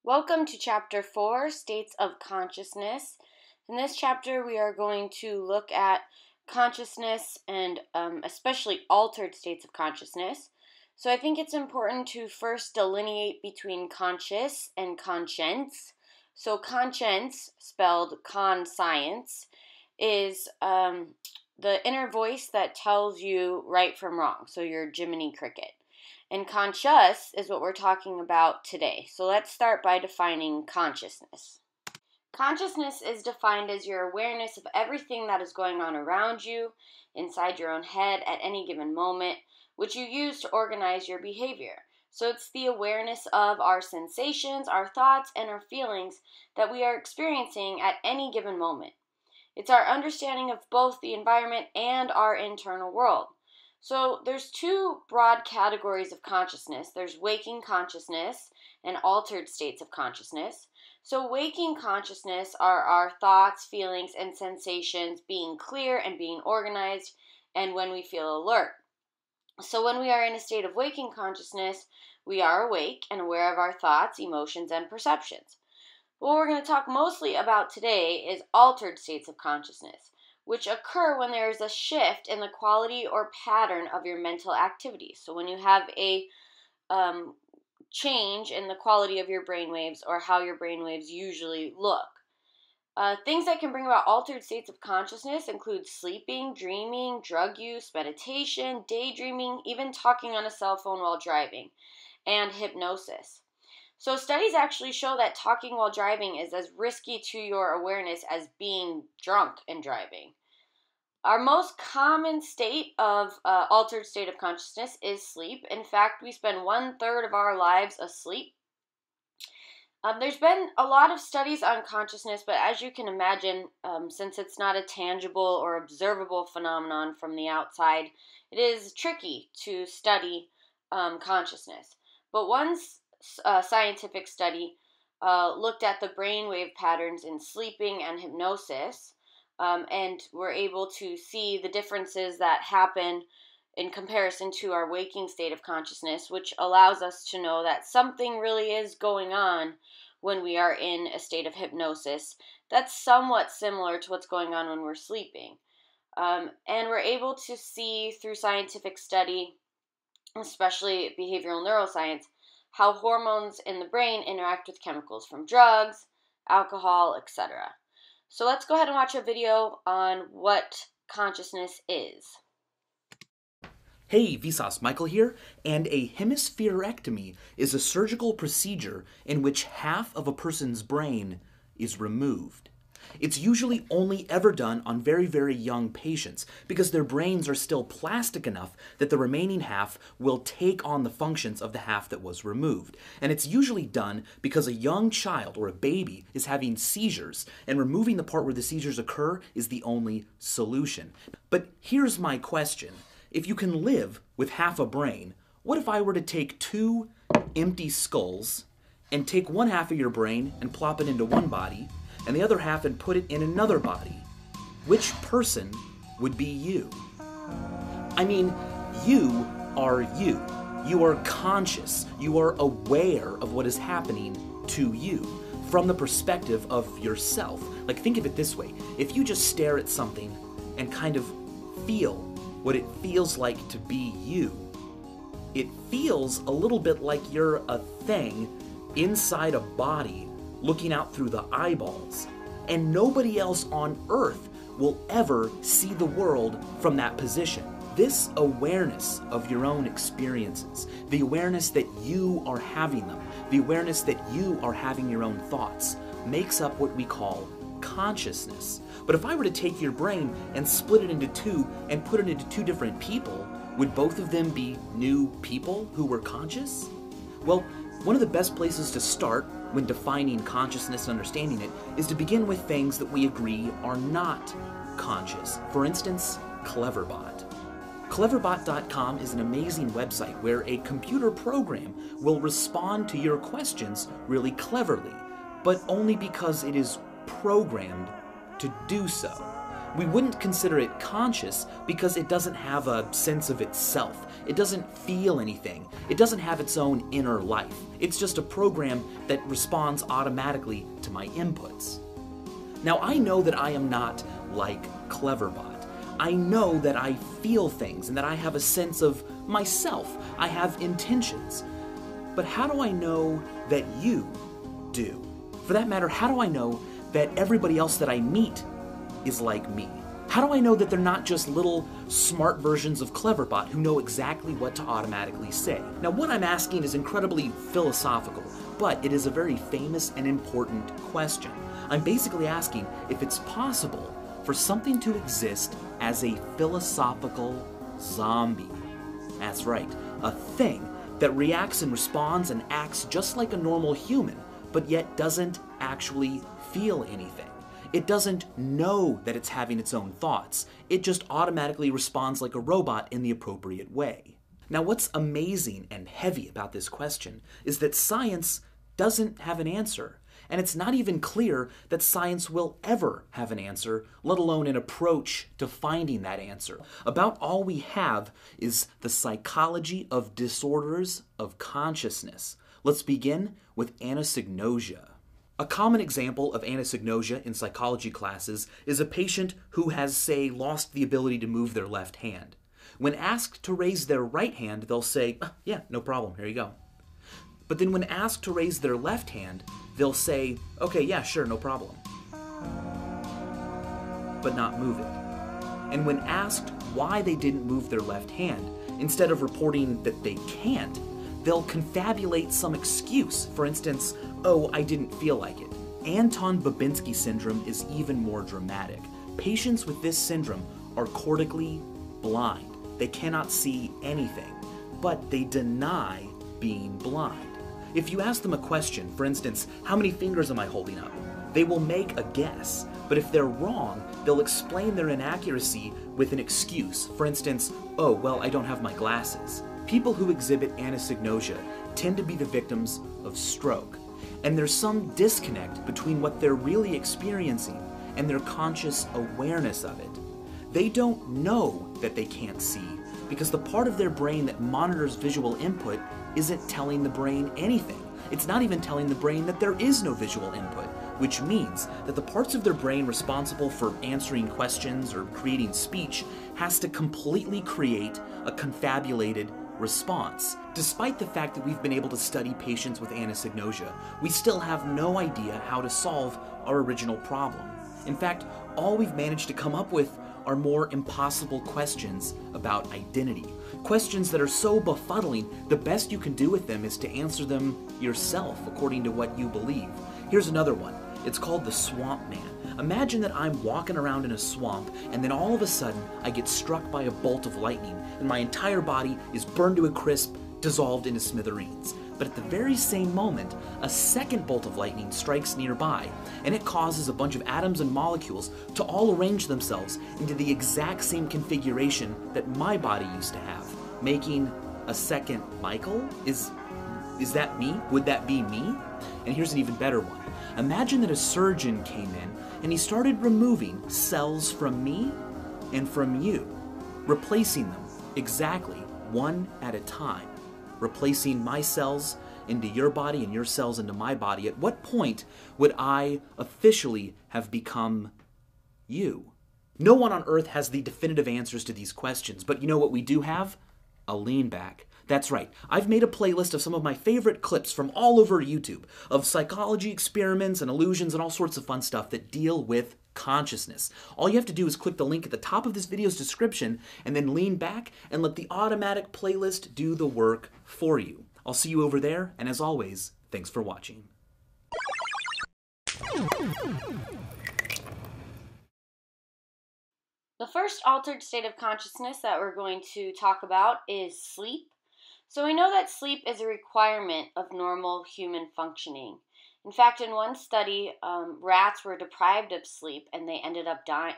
Welcome to Chapter 4, States of Consciousness. In this chapter, we are going to look at consciousness and especially altered states of consciousness. So I think it's important to first delineate between conscious and conscience. So conscience, spelled conscience, is the inner voice that tells you right from wrong, so your Jiminy Cricket. And conscious is what we're talking about today. So let's start by defining consciousness. Consciousness is defined as your awareness of everything that is going on around you, inside your own head at any given moment, which you use to organize your behavior. So it's the awareness of our sensations, our thoughts, and our feelings that we are experiencing at any given moment. It's our understanding of both the environment and our internal world. So there's two broad categories of consciousness. There's waking consciousness and altered states of consciousness. So waking consciousness are our thoughts, feelings, and sensations being clear and being organized, and when we feel alert. So when we are in a state of waking consciousness, we are awake and aware of our thoughts, emotions, and perceptions. What we're going to talk mostly about today is altered states of consciousness, which occur when there is a shift in the quality or pattern of your mental activities. So when you have a change in the quality of your brainwaves or how your brainwaves usually look. Things that can bring about altered states of consciousness include sleeping, dreaming, drug use, meditation, daydreaming, even talking on a cell phone while driving, and hypnosis. So studies actually show that talking while driving is as risky to your awareness as being drunk and driving. Our most common state of altered state of consciousness is sleep. In fact, we spend 1/3 of our lives asleep. There's been a lot of studies on consciousness, but as you can imagine, since it's not a tangible or observable phenomenon from the outside, it is tricky to study consciousness. But one scientific study looked at the brainwave patterns in sleeping and hypnosis, and we're able to see the differences that happen in comparison to our waking state of consciousness, which allows us to know that something really is going on when we are in a state of hypnosis that's somewhat similar to what's going on when we're sleeping. And we're able to see through scientific study, especially behavioral neuroscience, how hormones in the brain interact with chemicals from drugs, alcohol, etc. So let's go ahead and watch a video on what consciousness is. Hey, Vsauce Michael here, and a hemispherectomy is a surgical procedure in which half of a person's brain is removed. It's usually only ever done on very, very young patients because their brains are still plastic enough that the remaining half will take on the functions of the half that was removed. And it's usually done because a young child or a baby is having seizures, and removing the part where the seizures occur is the only solution. But here's my question. If you can live with half a brain, what if I were to take two empty skulls and take one half of your brain and plop it into one body, and the other half and put it in another body? Which person would be you? I mean, you are you. You are conscious. You are aware of what is happening to you from the perspective of yourself. Like, think of it this way. If you just stare at something and kind of feel what it feels like to be you, it feels a little bit like you're a thing inside a body looking out through the eyeballs, and nobody else on earth will ever see the world from that position. This awareness of your own experiences, the awareness that you are having them, the awareness that you are having your own thoughts, makes up what we call consciousness. But if I were to take your brain and split it into two and put it into two different people, would both of them be new people who were conscious? Well, one of the best places to start when defining consciousness and understanding it is to begin with things that we agree are not conscious. For instance, Cleverbot. Cleverbot.com is an amazing website where a computer program will respond to your questions really cleverly, but only because it is programmed to do so. We wouldn't consider it conscious because it doesn't have a sense of itself. It doesn't feel anything. It doesn't have its own inner life. It's just a program that responds automatically to my inputs. Now, I know that I am not like Cleverbot. I know that I feel things and that I have a sense of myself. I have intentions. But how do I know that you do? For that matter, how do I know that everybody else that I meet is like me? How do I know that they're not just little smart versions of Cleverbot who know exactly what to automatically say? Now, what I'm asking is incredibly philosophical, but it is a very famous and important question. I'm basically asking if it's possible for something to exist as a philosophical zombie. That's right, a thing that reacts and responds and acts just like a normal human, but yet doesn't actually feel anything. It doesn't know that it's having its own thoughts. It just automatically responds like a robot in the appropriate way. Now, what's amazing and heavy about this question is that science doesn't have an answer. And it's not even clear that science will ever have an answer, let alone an approach to finding that answer. About all we have is the psychology of disorders of consciousness. Let's begin with anosognosia. A common example of anosognosia in psychology classes is a patient who has, say, lost the ability to move their left hand. When asked to raise their right hand, they'll say, yeah, no problem, here you go. But then when asked to raise their left hand, they'll say, okay, yeah, sure, no problem, but not move it. And when asked why they didn't move their left hand, instead of reporting that they can't, they'll confabulate some excuse. For instance, oh, I didn't feel like it. Anton Babinski syndrome is even more dramatic. Patients with this syndrome are cortically blind. They cannot see anything, but they deny being blind. If you ask them a question, for instance, how many fingers am I holding up? They will make a guess, but if they're wrong, they'll explain their inaccuracy with an excuse. For instance, oh, well, I don't have my glasses. People who exhibit anosognosia tend to be the victims of stroke, and there's some disconnect between what they're really experiencing and their conscious awareness of it. They don't know that they can't see because the part of their brain that monitors visual input isn't telling the brain anything. It's not even telling the brain that there is no visual input, which means that the parts of their brain responsible for answering questions or creating speech has to completely create a confabulated response. Despite the fact that we've been able to study patients with anosognosia, we still have no idea how to solve our original problem. In fact, all we've managed to come up with are more impossible questions about identity. Questions that are so befuddling, the best you can do with them is to answer them yourself according to what you believe. Here's another one. It's called the Swamp Man. Imagine that I'm walking around in a swamp and then all of a sudden I get struck by a bolt of lightning and my entire body is burned to a crisp, dissolved into smithereens. But at the very same moment, a second bolt of lightning strikes nearby, and it causes a bunch of atoms and molecules to all arrange themselves into the exact same configuration that my body used to have, making a second Michael? Is that me? Would that be me? And here's an even better one. Imagine that a surgeon came in and he started removing cells from me and from you, replacing them exactly one at a time. Replacing my cells into your body and your cells into my body. At what point would I officially have become you? No one on earth has the definitive answers to these questions, but you know what we do have? A lean back. That's right. I've made a playlist of some of my favorite clips from all over YouTube of psychology experiments and illusions and all sorts of fun stuff that deal with consciousness. All you have to do is click the link at the top of this video's description and then lean back and let the automatic playlist do the work for you. I'll see you over there, and as always, thanks for watching. The first altered state of consciousness that we're going to talk about is sleep. So we know that sleep is a requirement of normal human functioning. In fact, in one study, rats were deprived of sleep and they ended up dying.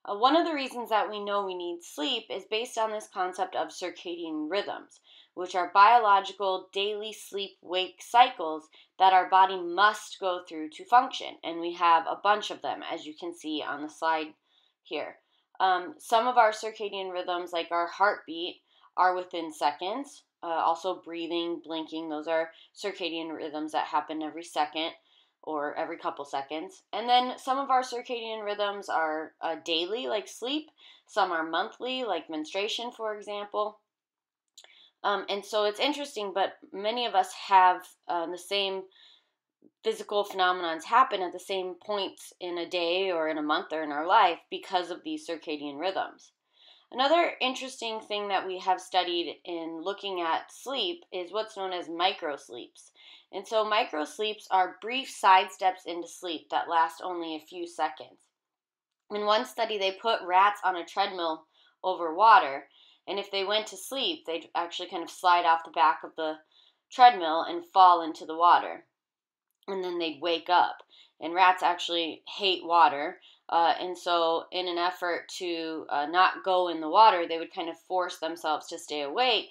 One of the reasons that we know we need sleep is based on this concept of circadian rhythms, which are biological daily sleep-wake cycles that our body must go through to function. And we have a bunch of them, as you can see on the slide here. Some of our circadian rhythms, like our heartbeat, are within seconds. Also breathing, blinking, those are circadian rhythms that happen every second or every couple seconds. And then some of our circadian rhythms are daily, like sleep. Some are monthly, like menstruation, for example. And so it's interesting, but many of us have the same physical phenomenons happen at the same points in a day or in a month or in our life because of these circadian rhythms. Another interesting thing that we have studied in looking at sleep is what's known as microsleeps. And so microsleeps are brief sidesteps into sleep that last only a few seconds. In one study, they put rats on a treadmill over water, and if they went to sleep, they'd actually kind of slide off the back of the treadmill and fall into the water. And then they'd wake up. And rats actually hate water. And so in an effort to not go in the water, they would kind of force themselves to stay awake,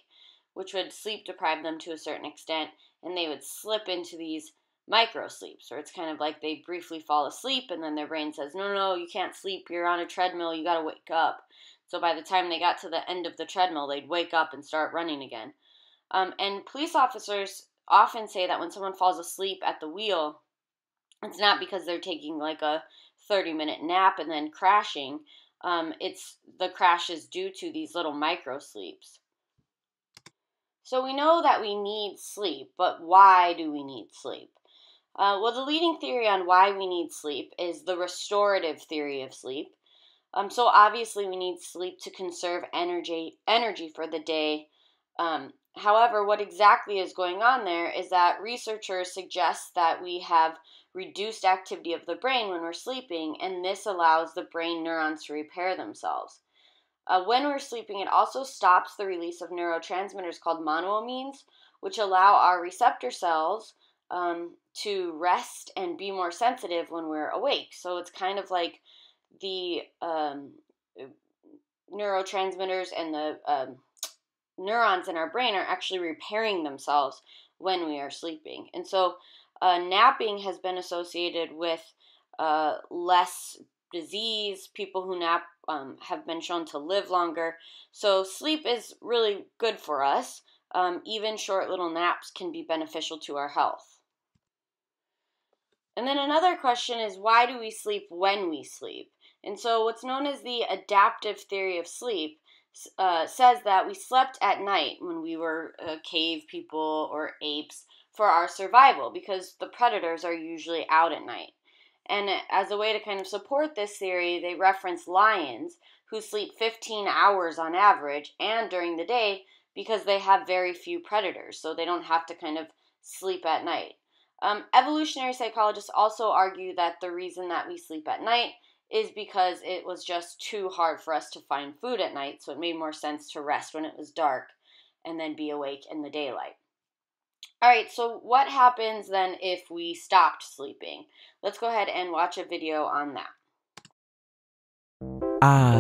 which would sleep deprive them to a certain extent. And they would slip into these micro sleeps, where it's kind of like they briefly fall asleep and then their brain says, no, you can't sleep. You're on a treadmill. You got to wake up. So by the time they got to the end of the treadmill, they'd wake up and start running again. And police officers often say that when someone falls asleep at the wheel, it's not because they're taking like a 30-minute nap and then crashing. It's the crash is due to these little micro sleeps. So we know that we need sleep, but why do we need sleep? Well, the leading theory on why we need sleep is the restorative theory of sleep. So obviously we need sleep to conserve energy for the day. However, what exactly is going on there is that researchers suggest that we have reduced activity of the brain when we're sleeping, and this allows the brain neurons to repair themselves. When we're sleeping, it also stops the release of neurotransmitters called monoamines, which allow our receptor cells to rest and be more sensitive when we're awake. So it's kind of like the neurotransmitters and the neurons in our brain are actually repairing themselves when we are sleeping. And so napping has been associated with less disease. People who nap have been shown to live longer. So sleep is really good for us. Even short little naps can be beneficial to our health. And then another question is, why do we sleep when we sleep? And so what's known as the adaptive theory of sleep says that we slept at night when we were cave people or apes for our survival, because the predators are usually out at night. And as a way to kind of support this theory, they reference lions who sleep 15 hours on average and during the day because they have very few predators, so they don't have to kind of sleep at night. Evolutionary psychologists also argue that the reason that we sleep at night is because it was just too hard for us to find food at night, so it made more sense to rest when it was dark and then be awake in the daylight. All right, so what happens then if we stopped sleeping? Let's go ahead and watch a video on that.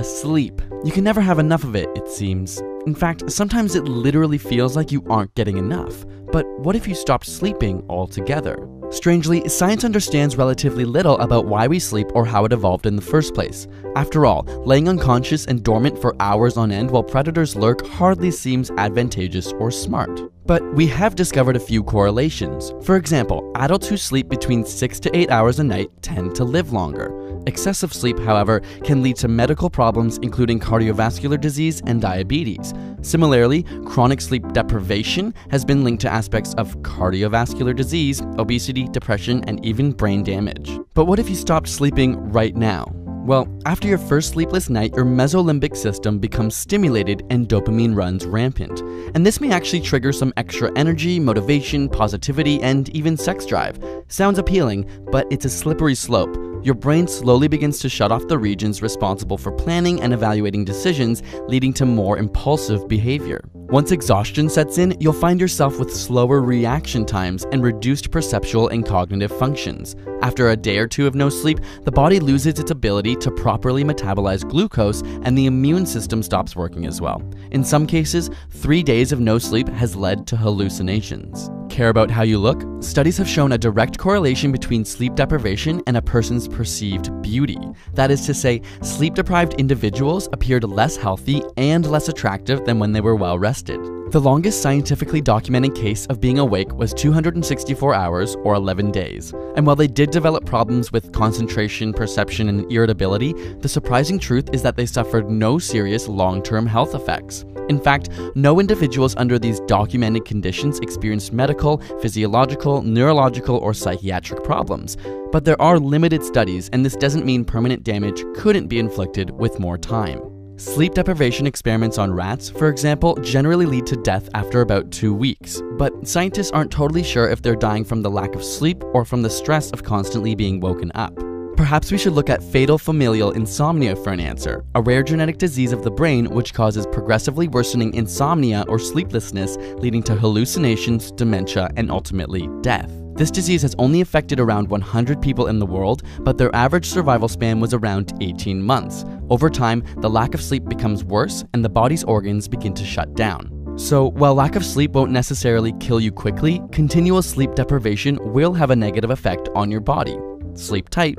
Sleep. You can never have enough of it, it seems. In fact, sometimes it literally feels like you aren't getting enough. But what if you stopped sleeping altogether? Strangely, science understands relatively little about why we sleep or how it evolved in the first place. After all, laying unconscious and dormant for hours on end while predators lurk hardly seems advantageous or smart. But we have discovered a few correlations. For example, adults who sleep between 6 to 8 hours a night tend to live longer. Excessive sleep, however, can lead to medical problems including cardiovascular disease and diabetes. Similarly, chronic sleep deprivation has been linked to aspects of cardiovascular disease, obesity, depression, and even brain damage. But what if you stopped sleeping right now? Well, after your first sleepless night, your mesolimbic system becomes stimulated and dopamine runs rampant. And this may actually trigger some extra energy, motivation, positivity, and even sex drive. Sounds appealing, but it's a slippery slope. Your brain slowly begins to shut off the regions responsible for planning and evaluating decisions, leading to more impulsive behavior. Once exhaustion sets in, you'll find yourself with slower reaction times and reduced perceptual and cognitive functions. After a day or two of no sleep, the body loses its ability to properly metabolize glucose and the immune system stops working as well. In some cases, 3 days of no sleep has led to hallucinations. Care about how you look? Studies have shown a direct correlation between sleep deprivation and a person's perceived beauty. That is to say, sleep-deprived individuals appeared less healthy and less attractive than when they were well rested. The longest scientifically documented case of being awake was 264 hours or 11 days. And while they did develop problems with concentration, perception, and irritability, the surprising truth is that they suffered no serious long-term health effects. In fact, no individuals under these documented conditions experienced medical, physiological, neurological, or psychiatric problems. But there are limited studies, and this doesn't mean permanent damage couldn't be inflicted with more time. Sleep deprivation experiments on rats, for example, generally lead to death after about 2 weeks, but scientists aren't totally sure if they're dying from the lack of sleep or from the stress of constantly being woken up. Perhaps we should look at fatal familial insomnia for an answer, a rare genetic disease of the brain which causes progressively worsening insomnia or sleeplessness, leading to hallucinations, dementia, and ultimately death. This disease has only affected around 100 people in the world, but their average survival span was around 18 months. Over time, the lack of sleep becomes worse and the body's organs begin to shut down. So, while lack of sleep won't necessarily kill you quickly, continual sleep deprivation will have a negative effect on your body. Sleep tight,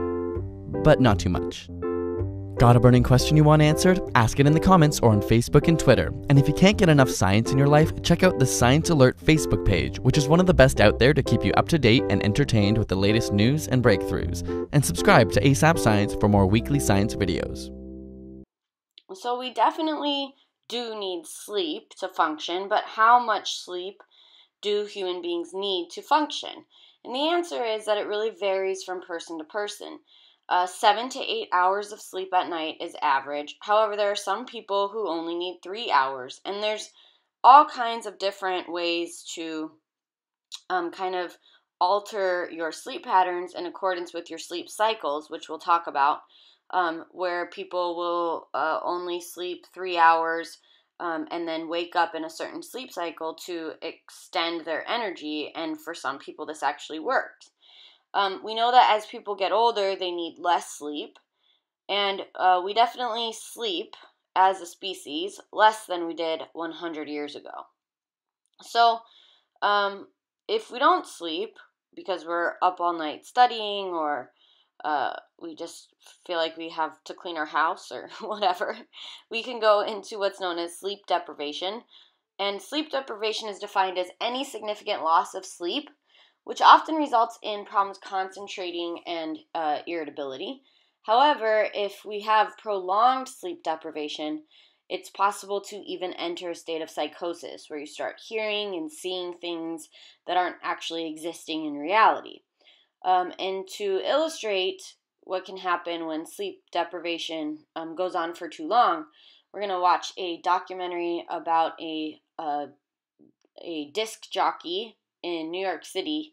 but not too much. Got a burning question you want answered? Ask it in the comments or on Facebook and Twitter. And if you can't get enough science in your life, check out the Science Alert Facebook page, which is one of the best out there to keep you up to date and entertained with the latest news and breakthroughs. And subscribe to ASAP Science for more weekly science videos. So we definitely do need sleep to function, but how much sleep do human beings need to function? And the answer is that it really varies from person to person. 7 to 8 hours of sleep at night is average. However, there are some people who only need 3 hours, and there's all kinds of different ways to kind of alter your sleep patterns in accordance with your sleep cycles, which we'll talk about, where people will only sleep 3 hours and then wake up in a certain sleep cycle to extend their energy, and for some people this actually works. We know that as people get older, they need less sleep, and we definitely sleep as a species less than we did 100 years ago. So if we don't sleep because we're up all night studying, or we just feel like we have to clean our house or whatever, we can go into what's known as sleep deprivation. And sleep deprivation is defined as any significant loss of sleep, which often results in problems concentrating and irritability. However, if we have prolonged sleep deprivation, it's possible to even enter a state of psychosis, where you start hearing and seeing things that aren't actually existing in reality. And to illustrate what can happen when sleep deprivation goes on for too long, we're going to watch a documentary about a disc jockey in New York City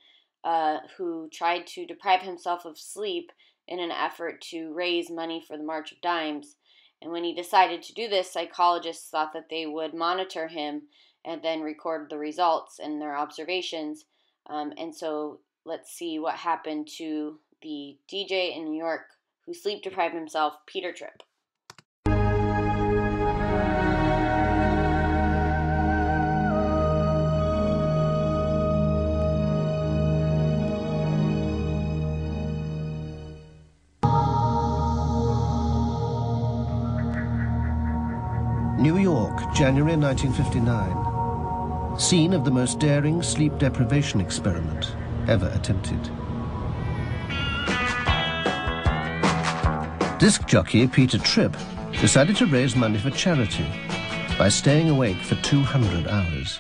who tried to deprive himself of sleep in an effort to raise money for the March of Dimes. And when he decided to do this, psychologists thought that they would monitor him and then record the results and their observations. And so let's see what happened to the DJ in New York who sleep deprived himself, Peter Tripp. New York, January 1959. Scene of the most daring sleep deprivation experiment ever attempted. Disc jockey Peter Tripp decided to raise money for charity by staying awake for 200 hours,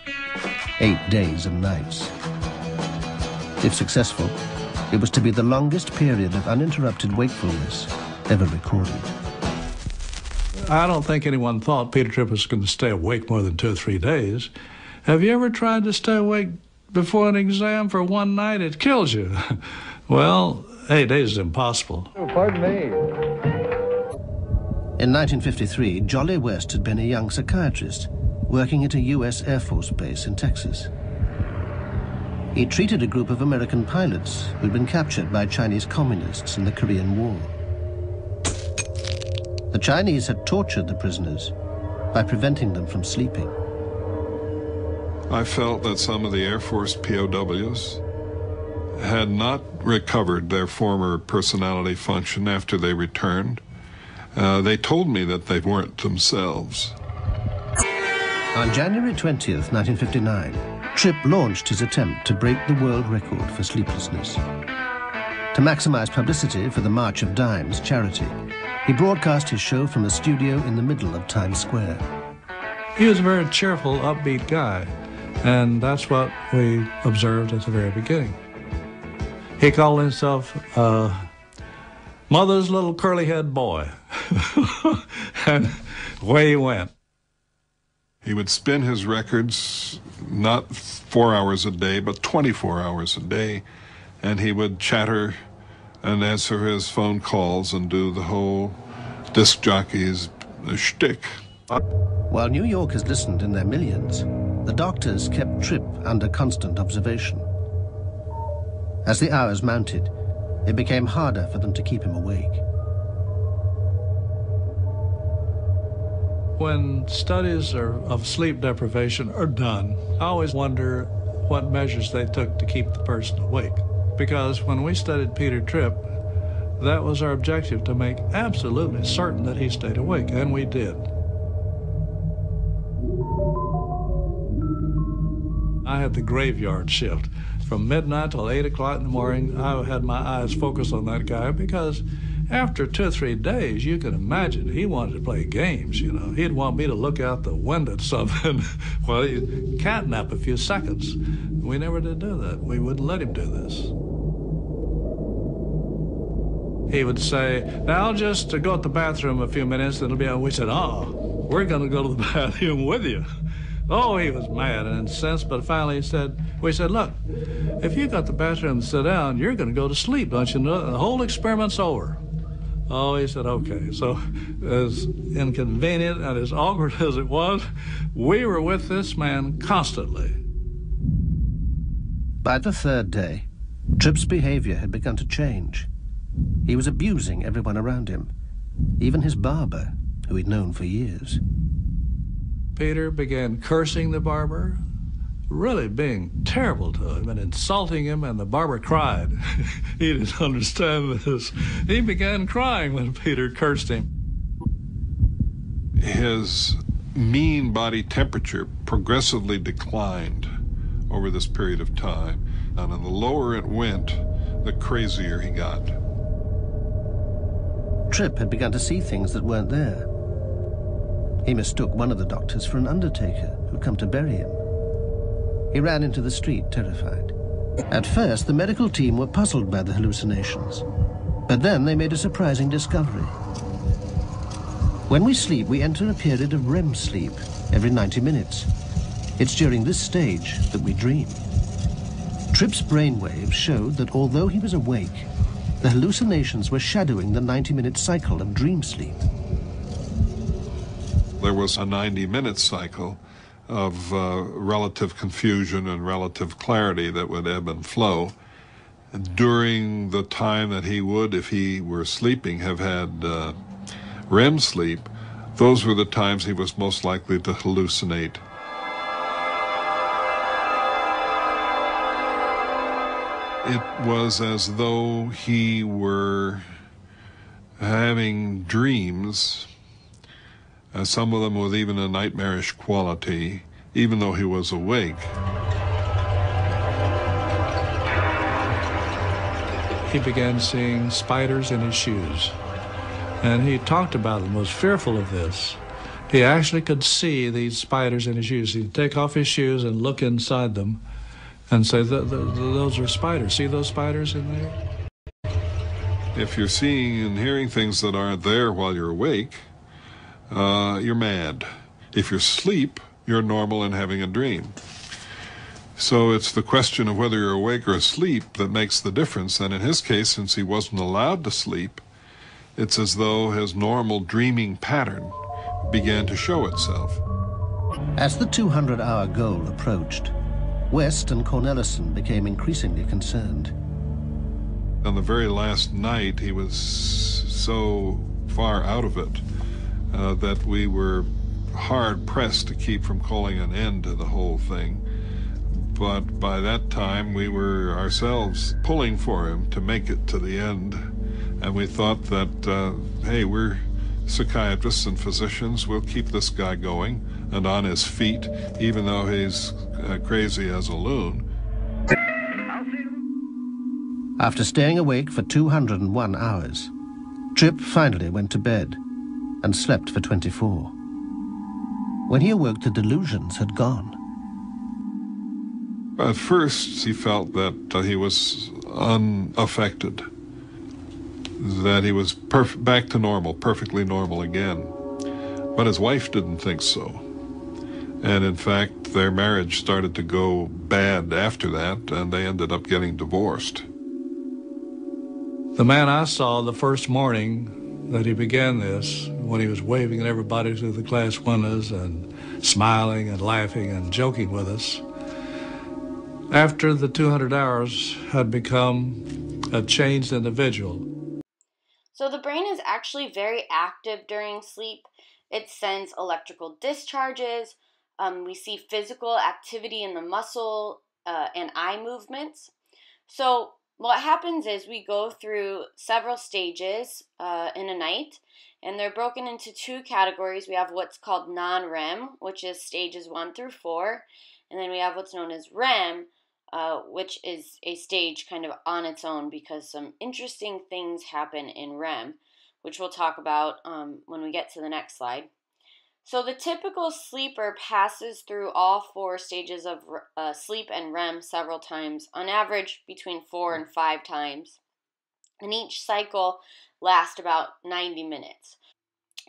8 days and nights. If successful, it was to be the longest period of uninterrupted wakefulness ever recorded. I don't think anyone thought Peter Tripp was going to stay awake more than 2 or 3 days. Have you ever tried to stay awake before an exam for one night? It kills you. Well, 8 days is impossible. Oh, pardon me. In 1953, Jolly West had been a young psychiatrist working at a U.S. Air Force base in Texas. He treated a group of American pilots who'd been captured by Chinese communists in the Korean War. The Chinese had tortured the prisoners by preventing them from sleeping. I felt that some of the Air Force POWs had not recovered their former personality function after they returned. They told me that they weren't themselves. On January 20th, 1959, Tripp launched his attempt to break the world record for sleeplessness. To maximize publicity for the March of Dimes charity, he broadcast his show from a studio in the middle of Times Square. He was a very cheerful, upbeat guy, and that's what we observed at the very beginning. He called himself Mother's little curly-head boy, and away he went. He would spin his records not 4 hours a day, but 24 hours a day, and he would chatter and answer his phone calls and do the whole disc jockey's shtick. While New Yorkers listened in their millions, the doctors kept Tripp under constant observation. As the hours mounted, it became harder for them to keep him awake. When studies of sleep deprivation are done, I always wonder what measures they took to keep the person awake. Because when we studied Peter Tripp, that was our objective, to make absolutely certain that he stayed awake, and we did. I had the graveyard shift. From midnight till 8 o'clock in the morning, I had my eyes focused on that guy, because after 2 or 3 days, you can imagine he wanted to play games, you know. He'd want me to look out the window at something while he'd catnap a few seconds. We never did do that. We wouldn't let him do this. He would say, now I'll just go to the bathroom a few minutes, and it'll be on. We said, oh, we're going to go to the bathroom with you. Oh, he was mad and incensed, but finally we said, look, if you got the bathroom to sit down, you're going to go to sleep, don't you know? The whole experiment's over. Oh, he said, okay. So as inconvenient and as awkward as it was, we were with this man constantly. By the third day, Tripp's behavior had begun to change. He was abusing everyone around him, even his barber, who he'd known for years. Peter began cursing the barber, really being terrible to him and insulting him, and the barber cried. He didn't understand this. He began crying when Peter cursed him. His mean body temperature progressively declined over this period of time, and the lower it went, the crazier he got. Tripp had begun to see things that weren't there. He mistook one of the doctors for an undertaker who'd come to bury him. He ran into the street, terrified. At first, the medical team were puzzled by the hallucinations, but then they made a surprising discovery. When we sleep, we enter a period of REM sleep every 90 minutes. It's during this stage that we dream. Tripp's brainwaves showed that although he was awake, the hallucinations were shadowing the 90-minute cycle of dream sleep. There was a 90-minute cycle of relative confusion and relative clarity that would ebb and flow. During the time that he would, if he were sleeping, have had REM sleep, those were the times he was most likely to hallucinate. It was as though he were having dreams, some of them with even a nightmarish quality, even though he was awake. He began seeing spiders in his shoes, and he talked about them, was fearful of this. He actually could see these spiders in his shoes. He'd take off his shoes and look inside them and say, those are spiders. See those spiders in there? If you're seeing and hearing things that aren't there while you're awake, you're mad. If you're asleep, you're normal and having a dream. So it's the question of whether you're awake or asleep that makes the difference. And in his case, since he wasn't allowed to sleep, it's as though his normal dreaming pattern began to show itself. As the 200-hour goal approached, West and Cornelison became increasingly concerned. On the very last night, he was so far out of it that we were hard-pressed to keep from calling an end to the whole thing. But by that time, we were ourselves pulling for him to make it to the end. And we thought that, hey, we're psychiatrists and physicians. We'll keep this guy going and on his feet, even though he's crazy as a loon. After staying awake for 201 hours, Tripp finally went to bed and slept for 24. When he awoke, the delusions had gone. At first, he felt that he was unaffected, that he was back to normal, perfectly normal again. But his wife didn't think so. And in fact, their marriage started to go bad after that, and they ended up getting divorced. The man I saw the first morning that he began this, when he was waving at everybody through the glass windows and smiling and laughing and joking with us, after the 200 hours had become a changed individual. So the brain is actually very active during sleep. It sends electrical discharges. We see physical activity in the muscle and eye movements. So what happens is we go through several stages in a night, and they're broken into two categories. We have what's called non-REM, which is stages 1 through 4, and then we have what's known as REM, which is a stage kind of on its own because some interesting things happen in REM, which we'll talk about when we get to the next slide. So the typical sleeper passes through all 4 stages of sleep and REM several times, on average between 4 and 5 times. And each cycle lasts about 90 minutes.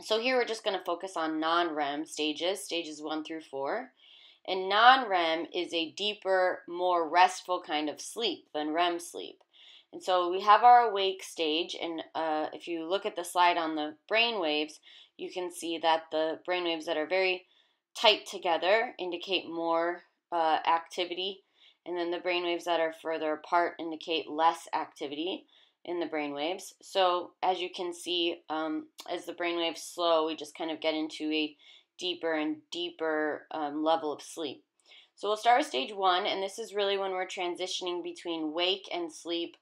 So here we're just going to focus on non-REM stages 1 through 4. And non-REM is a deeper, more restful kind of sleep than REM sleep. And so we have our awake stage, and if you look at the slide on the brain waves, you can see that the brain waves that are very tight together indicate more activity, and then the brain waves that are further apart indicate less activity in the brain waves. So as you can see, as the brain waves slow, we just kind of get into a deeper and deeper level of sleep. So we'll start with stage 1, and this is really when we're transitioning between wake and sleep.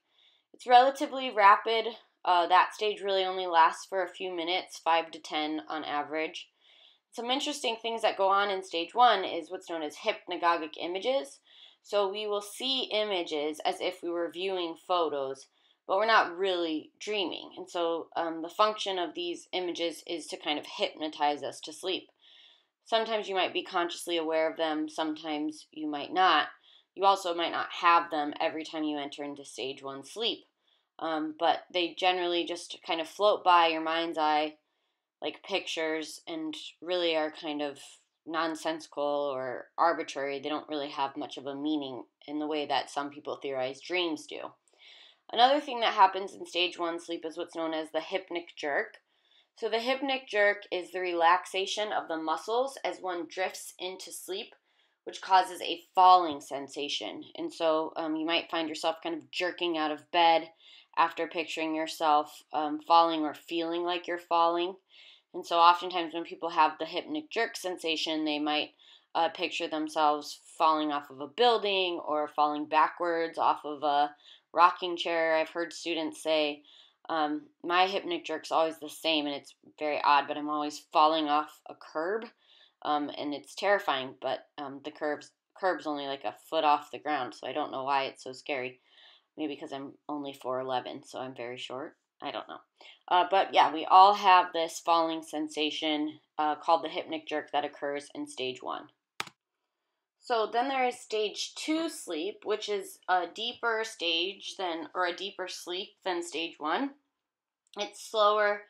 It's relatively rapid. That stage really only lasts for a few minutes, 5 to 10 on average. Some interesting things that go on in stage 1 is what's known as hypnagogic images. So we will see images as if we were viewing photos, but we're not really dreaming. And so the function of these images is to kind of hypnotize us to sleep. Sometimes you might be consciously aware of them, sometimes you might not. You also might not have them every time you enter into stage 1 sleep. But they generally just kind of float by your mind's eye like pictures and really are kind of nonsensical or arbitrary. They don't really have much of a meaning in the way that some people theorize dreams do. Another thing that happens in stage 1 sleep is what's known as the hypnic jerk. So the hypnic jerk is the relaxation of the muscles as one drifts into sleep, which causes a falling sensation. And so you might find yourself kind of jerking out of bed after picturing yourself falling or feeling like you're falling. And so oftentimes when people have the hypnic jerk sensation, they might picture themselves falling off of a building or falling backwards off of a rocking chair. I've heard students say, my hypnic jerk's always the same, and it's very odd, but I'm always falling off a curb. And it's terrifying, but the curb's only like a foot off the ground, so I don't know why it's so scary. Maybe because I'm only 4'11", so I'm very short. I don't know. But yeah, we all have this falling sensation called the hypnic jerk that occurs in stage 1. So then there is stage 2 sleep, which is a deeper stage or a deeper sleep than stage 1. It's slower,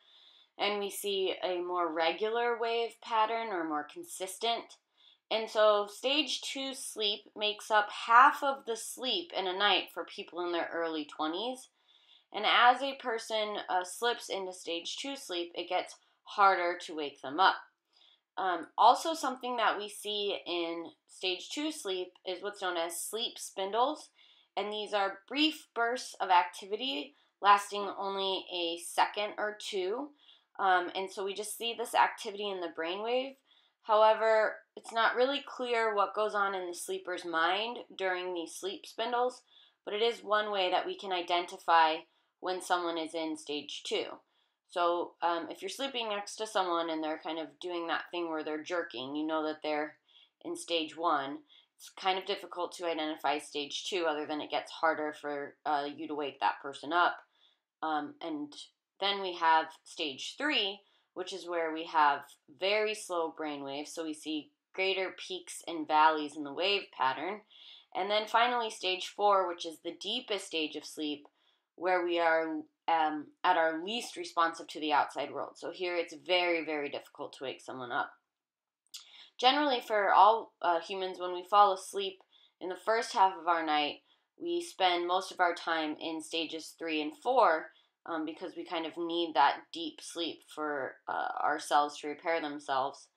and we see a more regular wave pattern or more consistent. And so stage 2 sleep makes up half of the sleep in a night for people in their early 20s. And as a person slips into stage 2 sleep, it gets harder to wake them up. Also, something that we see in stage 2 sleep is what's known as sleep spindles. And these are brief bursts of activity lasting only a second or two. And so we just see this activity in the brainwave However, it's not really clear what goes on in the sleeper's mind during these sleep spindles, but it is one way that we can identify when someone is in stage 2. So if you're sleeping next to someone and they're kind of doing that thing where they're jerking, you know that they're in stage 1. It's kind of difficult to identify stage 2, other than it gets harder for you to wake that person up. And then we have stage 3, which is where we have very slow brain waves, so we see greater peaks and valleys in the wave pattern. And then finally stage 4, which is the deepest stage of sleep, where we are at our least responsive to the outside world. So here it's very, very difficult to wake someone up. Generally, for all humans, when we fall asleep in the first half of our night, we spend most of our time in stages 3 and 4 because we kind of need that deep sleep for our cells to repair themselves.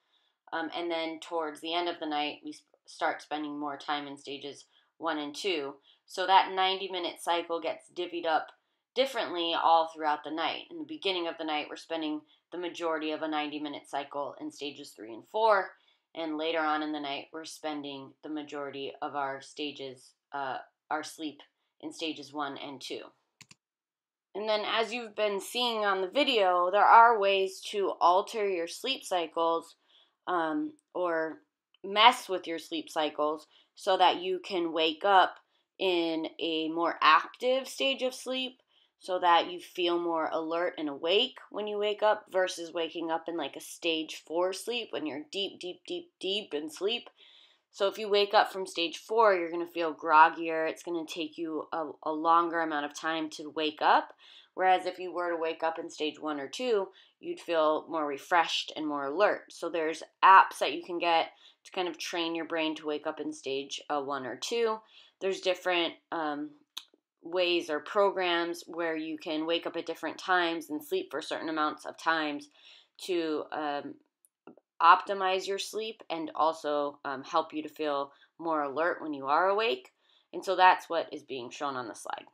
And then towards the end of the night, we start spending more time in stages 1 and 2. So that 90-minute cycle gets divvied up differently all throughout the night. In the beginning of the night, we're spending the majority of a 90-minute cycle in stages 3 and 4. And later on in the night, we're spending the majority of our stages, our sleep in stages 1 and 2. And then, as you've been seeing on the video, there are ways to alter your sleep cycles or mess with your sleep cycles so that you can wake up in a more active stage of sleep, so that you feel more alert and awake when you wake up versus waking up in like a stage 4 sleep when you're deep in sleep. So if you wake up from stage 4, you're going to feel groggier. It's going to take you a longer amount of time to wake up. Whereas if you were to wake up in stage 1 or 2, you'd feel more refreshed and more alert. So there's apps that you can get to kind of train your brain to wake up in stage 1 or 2. There's different ways or programs where you can wake up at different times and sleep for certain amounts of times to optimize your sleep and also help you to feel more alert when you are awake. And so that's what is being shown on the slide.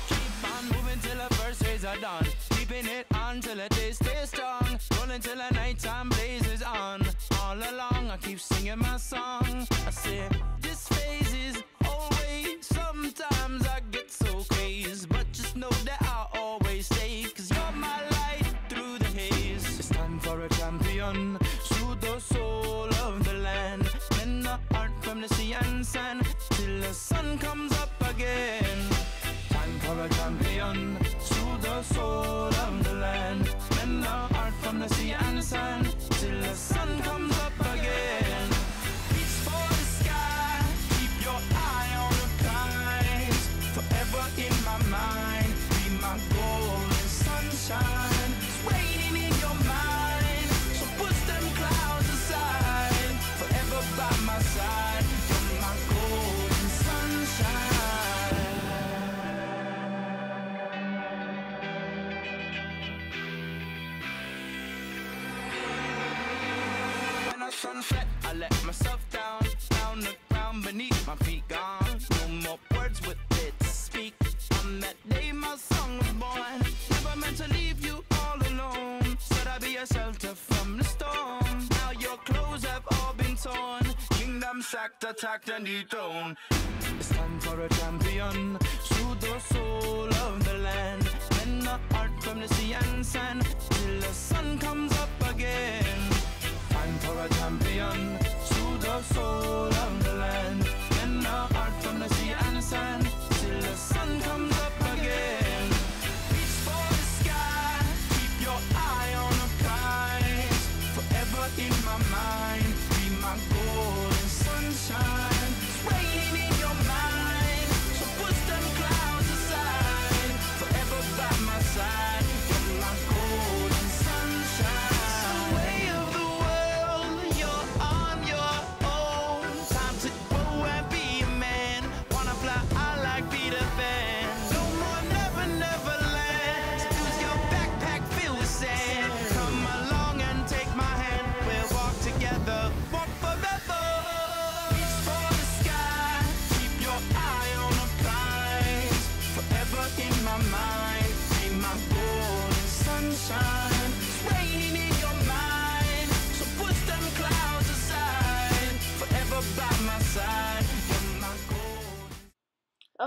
Keep on moving till the first days are done. Keeping it on till the day stays strong. Rolling till the nighttime blazes on. All along I keep singing my song. I say this phase is always. Sometimes I get so crazed, but just know that I'll always stay. Cause you're my light through the haze. It's time for a champion. Soothe the soul of the land. Mend the heart from the sea and sand till the sun comes up again. Time for a champion. Soothe the soul of the land. Mend the heart from the sea and sand till the sun comes up again. Reach for the sky. Keep your eye on the prize. Forever in my mind. Be my golden sunshine. It's raining in your mind. So push them clouds aside. Forever by my side. You're my golden sunshine. When I sunset, I let myself down the ground beneath my feet gone. No more words with it to speak. On that day my song was born. Never meant to leave you all alone. Said I'd be a shelter from the storm. Now your clothes have all been torn. Kingdom sacked, attacked and dethroned. It's time for a champion. Soothe the soul of the land. Mend the heart from the sea and sand till the sun comes up again. Time for a champion. Soothe the soul of the land. Mend the heart from the sea and sand till the sun comes up again. Reach for the sky. Keep your eye on the prize. Forever in my mind. Be my golden sunshine. It's raining in your mind. So push them clouds aside. Forever by my side. You're my golden sunshine. Way of the world, you're on your own. Time to go and be a man. Wanna fly high like Peter Pan. No more never land. Use your backpack filled with sand. Come along and take my hand. We'll walk together, walk forever.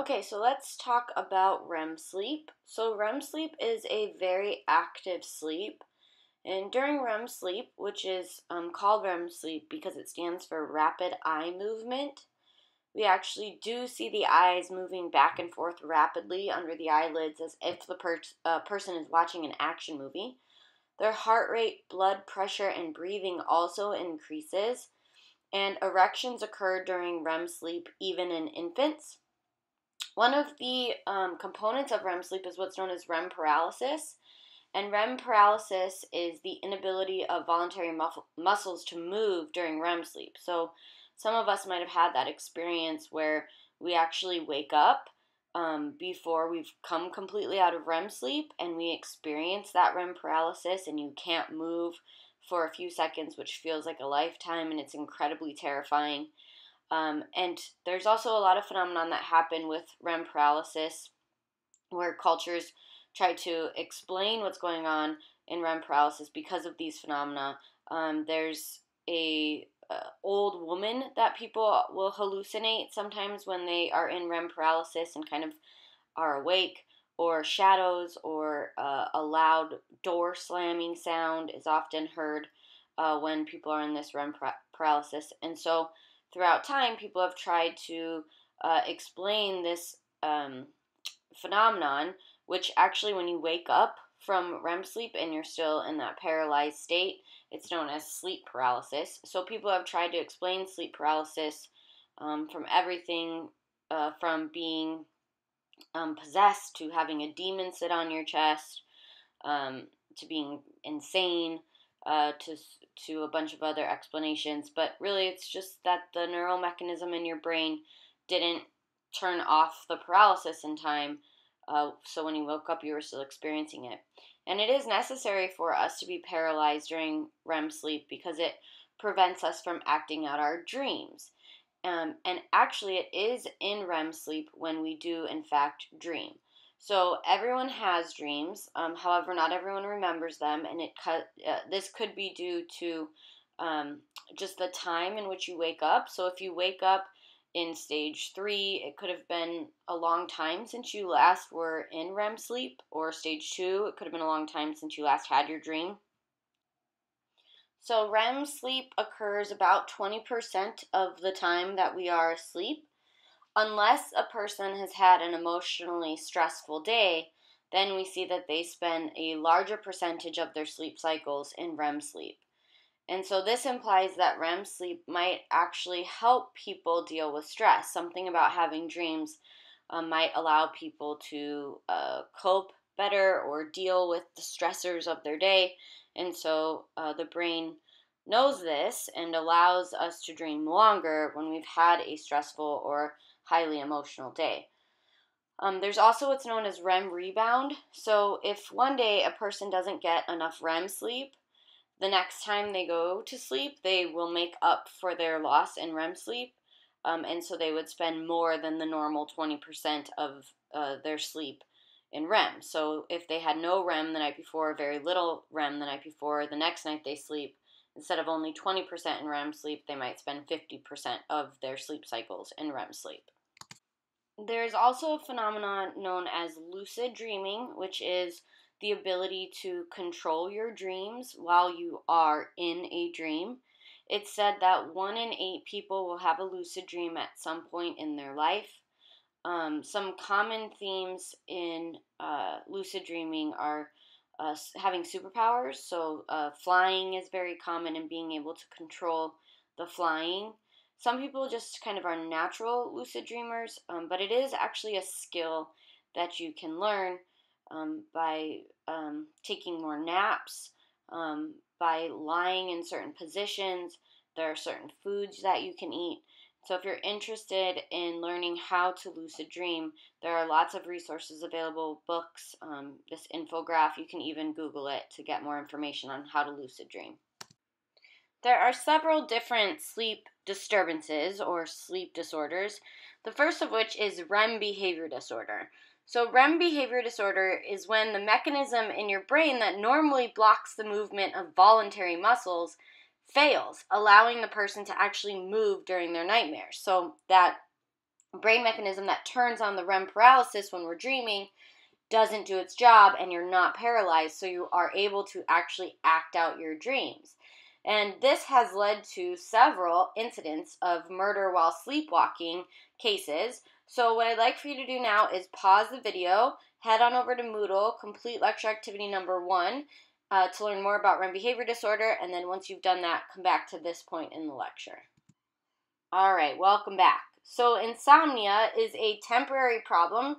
Okay, so let's talk about REM sleep. So REM sleep is a very active sleep. And during REM sleep, which is called REM sleep because it stands for rapid eye movement, we actually do see the eyes moving back and forth rapidly under the eyelids as if the person is watching an action movie. Their heart rate, blood pressure, and breathing also increases, and erections occur during REM sleep even in infants. One of the components of REM sleep is what's known as REM paralysis. And REM paralysis is the inability of voluntary muscles to move during REM sleep. So some of us might have had that experience where we actually wake up before we've come completely out of REM sleep and we experience that REM paralysis and you can't move for a few seconds, which feels like a lifetime, and it's incredibly terrifying. And there's also a lot of phenomenon that happen with REM paralysis where cultures try to explain what's going on in REM paralysis because of these phenomena. There's a old woman that people will hallucinate sometimes when they are in REM paralysis and kind of are awake, or shadows, or a loud door slamming sound is often heard when people are in this REM paralysis. And so throughout time, people have tried to explain this phenomenon, which actually when you wake up from REM sleep and you're still in that paralyzed state, it's known as sleep paralysis. So people have tried to explain sleep paralysis from everything from being possessed to having a demon sit on your chest, to being insane, to a bunch of other explanations. But really it's just that the neural mechanism in your brain didn't turn off the paralysis in time, so when you woke up you were still experiencing it. And it is necessary for us to be paralyzed during REM sleep because it prevents us from acting out our dreams. And actually it is in REM sleep when we do in fact dream. So everyone has dreams, however not everyone remembers them, and this could be due to just the time in which you wake up. So if you wake up in stage 3, it could have been a long time since you last were in REM sleep, or stage 2, it could have been a long time since you last had your dream. So REM sleep occurs about 20% of the time that we are asleep. Unless a person has had an emotionally stressful day, then we see that they spend a larger percentage of their sleep cycles in REM sleep. And so this implies that REM sleep might actually help people deal with stress. Something about having dreams might allow people to cope better or deal with the stressors of their day. And so the brain knows this and allows us to dream longer when we've had a stressful or highly emotional day. There's also what's known as REM rebound. So if one day a person doesn't get enough REM sleep, the next time they go to sleep, they will make up for their loss in REM sleep. And so they would spend more than the normal 20% of their sleep in REM. So if they had no REM the night before, very little REM the night before, the next night they sleep, instead of only 20% in REM sleep, they might spend 50% of their sleep cycles in REM sleep. There's also a phenomenon known as lucid dreaming, which is the ability to control your dreams while you are in a dream. It's said that 1 in 8 people will have a lucid dream at some point in their life. Some common themes in lucid dreaming are having superpowers. So flying is very common, and being able to control the flying. Some people just kind of are natural lucid dreamers, but it is actually a skill that you can learn by taking more naps, by lying in certain positions. There are certain foods that you can eat. So if you're interested in learning how to lucid dream, there are lots of resources available, books, this infograph. You can even Google it to get more information on how to lucid dream. There are several different sleep disturbances or sleep disorders, the first of which is REM behavior disorder. So REM behavior disorder is when the mechanism in your brain that normally blocks the movement of voluntary muscles fails, allowing the person to actually move during their nightmares. So that brain mechanism that turns on the REM paralysis when we're dreaming doesn't do its job, and you're not paralyzed, so you are able to actually act out your dreams. And this has led to several incidents of murder while sleepwalking cases. So what I'd like for you to do now is pause the video, head on over to Moodle, complete lecture activity number 1 to learn more about REM behavior disorder, and then once you've done that, come back to this point in the lecture. All right, welcome back. So insomnia is a temporary problem,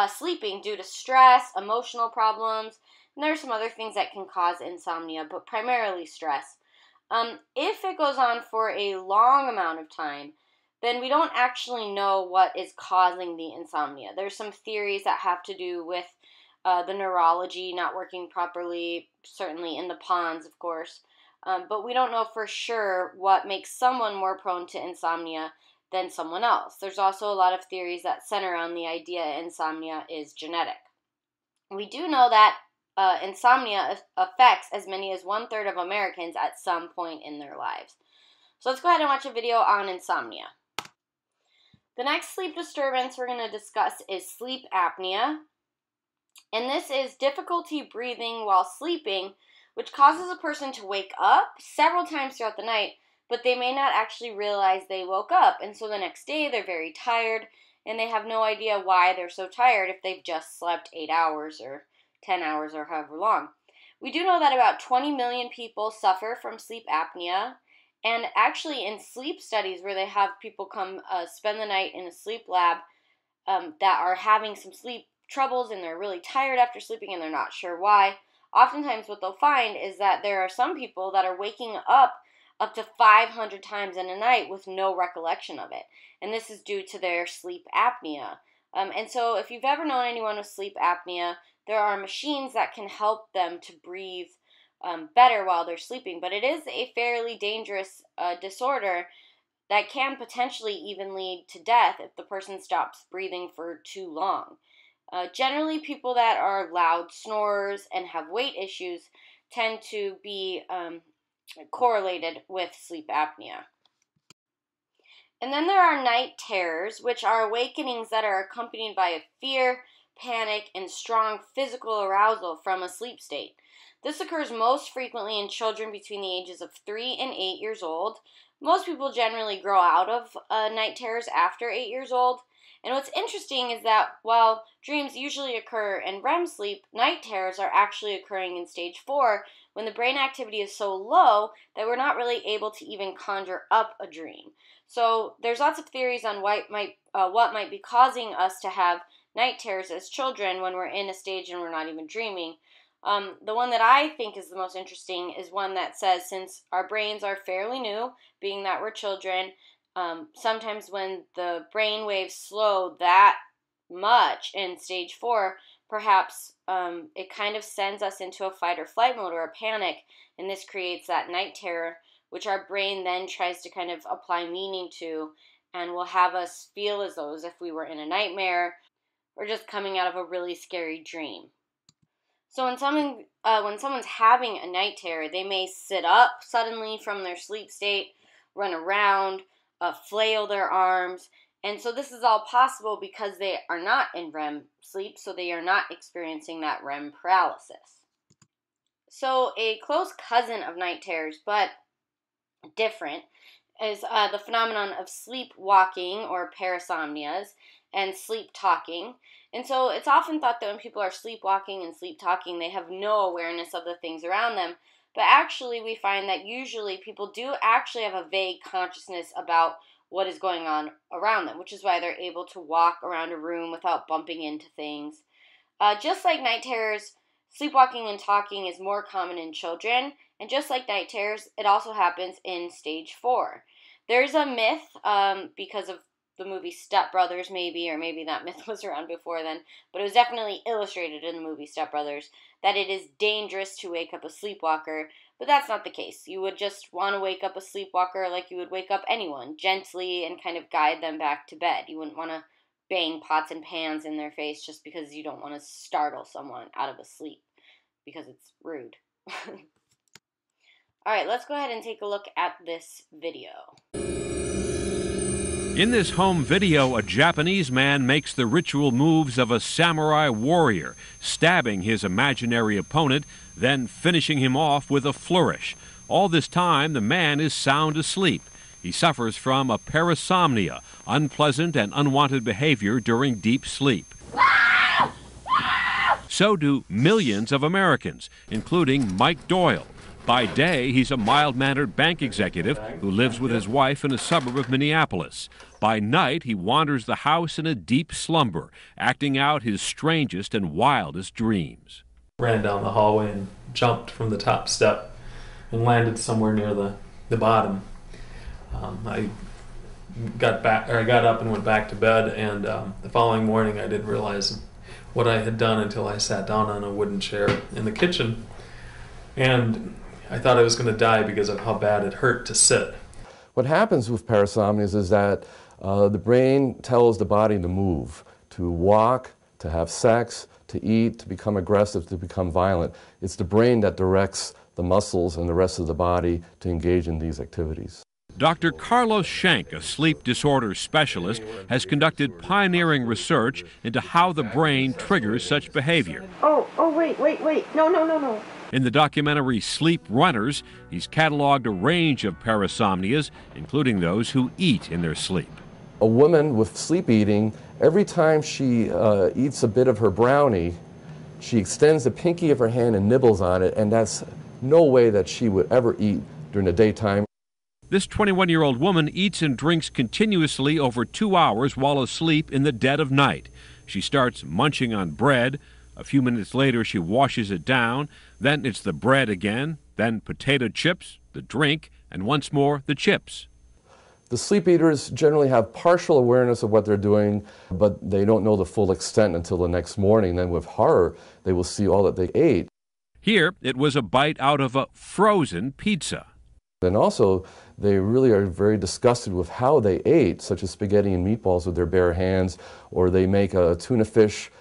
sleeping due to stress, emotional problems, and there are some other things that can cause insomnia, but primarily stress. If it goes on for a long amount of time, then we don't actually know what is causing the insomnia. There's some theories that have to do with the neurology not working properly, certainly in the pons, of course, but we don't know for sure what makes someone more prone to insomnia than someone else. There's also a lot of theories that center around the idea insomnia is genetic. We do know that insomnia affects as many as 1/3 of Americans at some point in their lives. So let's go ahead and watch a video on insomnia. The next sleep disturbance we're going to discuss is sleep apnea. And this is difficulty breathing while sleeping, which causes a person to wake up several times throughout the night, but they may not actually realize they woke up. And so the next day they're very tired, and they have no idea why they're so tired if they've just slept 8 hours or 10 hours or however long. We do know that about 20 million people suffer from sleep apnea, and actually in sleep studies where they have people come spend the night in a sleep lab that are having some sleep troubles and they're really tired after sleeping and they're not sure why, oftentimes what they'll find is that there are some people that are waking up to 500 times in a night with no recollection of it, and this is due to their sleep apnea. And so if you've ever known anyone with sleep apnea, there are machines that can help them to breathe better while they're sleeping, but it is a fairly dangerous disorder that can potentially even lead to death if the person stops breathing for too long. Generally, people that are loud snorers and have weight issues tend to be correlated with sleep apnea. And then there are night terrors, which are awakenings that are accompanied by a fear, panic, and strong physical arousal from a sleep state. This occurs most frequently in children between the ages of 3 and 8 years old. Most people generally grow out of night terrors after 8 years old. And what's interesting is that while dreams usually occur in REM sleep, night terrors are actually occurring in stage 4 when the brain activity is so low that we're not really able to even conjure up a dream. So there's lots of theories on what might be causing us to have night terrors as children when we're in a stage and we're not even dreaming. The one that I think is the most interesting is one that says since our brains are fairly new, being that we're children, sometimes when the brain waves slow that much in stage 4, perhaps it kind of sends us into a fight or flight mode or a panic, and this creates that night terror, which our brain then tries to kind of apply meaning to and will have us feel as though as if we were in a nightmare or just coming out of a really scary dream. So when someone's having a night terror, they may sit up suddenly from their sleep state, run around, flail their arms, and so this is all possible because they are not in REM sleep, so they are not experiencing that REM paralysis. So a close cousin of night terrors, but different, is the phenomenon of sleepwalking or parasomnias and sleep talking. And so it's often thought that when people are sleepwalking and sleep talking, they have no awareness of the things around them. But actually, we find that usually people do actually have a vague consciousness about what is going on around them, which is why they're able to walk around a room without bumping into things. Just like night terrors, sleepwalking and talking is more common in children, and just like night terrors, it also happens in stage 4. There's a myth, because of the movie Step Brothers maybe, or maybe that myth was around before then, but it was definitely illustrated in the movie Step Brothers, that it is dangerous to wake up a sleepwalker, but that's not the case. You would just want to wake up a sleepwalker like you would wake up anyone, gently and kind of guide them back to bed. You wouldn't want to bang pots and pans in their face just because you don't want to startle someone out of a sleep, because it's rude. Alright, let's go ahead and take a look at this video. In this home video, a Japanese man makes the ritual moves of a samurai warrior, stabbing his imaginary opponent, then finishing him off with a flourish. All this time, the man is sound asleep. He suffers from a parasomnia, unpleasant and unwanted behavior during deep sleep. So do millions of Americans, including Mike Doyle. By day, he's a mild-mannered bank executive who lives with his wife in a suburb of Minneapolis. By night, he wanders the house in a deep slumber, acting out his strangest and wildest dreams. Ran down the hallway and jumped from the top step and landed somewhere near the bottom. I got up and went back to bed, and the following morning I didn't realize what I had done until I sat down on a wooden chair in the kitchen, and I thought I was going to die because of how bad it hurt to sit. What happens with parasomnias is that the brain tells the body to move, to walk, to have sex, to eat, to become aggressive, to become violent. It's the brain that directs the muscles and the rest of the body to engage in these activities. Dr. Carlos Schenk, a sleep disorder specialist, has conducted pioneering research into how the brain triggers such behavior. Wait. No. In the documentary Sleep Runners, he's cataloged a range of parasomnias, including those who eat in their sleep. A woman with sleep eating, every time she eats a bit of her brownie, she extends the pinky of her hand and nibbles on it, and that's no way that she would ever eat during the daytime. This 21-year-old woman eats and drinks continuously over 2 hours while asleep in the dead of night. She starts munching on bread. A few minutes later, she washes it down. Then it's the bread again, then potato chips, the drink, and once more the chips. The sleep eaters generally have partial awareness of what they're doing, but they don't know the full extent until the next morning. Then with horror, they will see all that they ate. Here, it was a bite out of a frozen pizza. And also, they really are very disgusted with how they ate, such as spaghetti and meatballs with their bare hands, or they make a tuna fish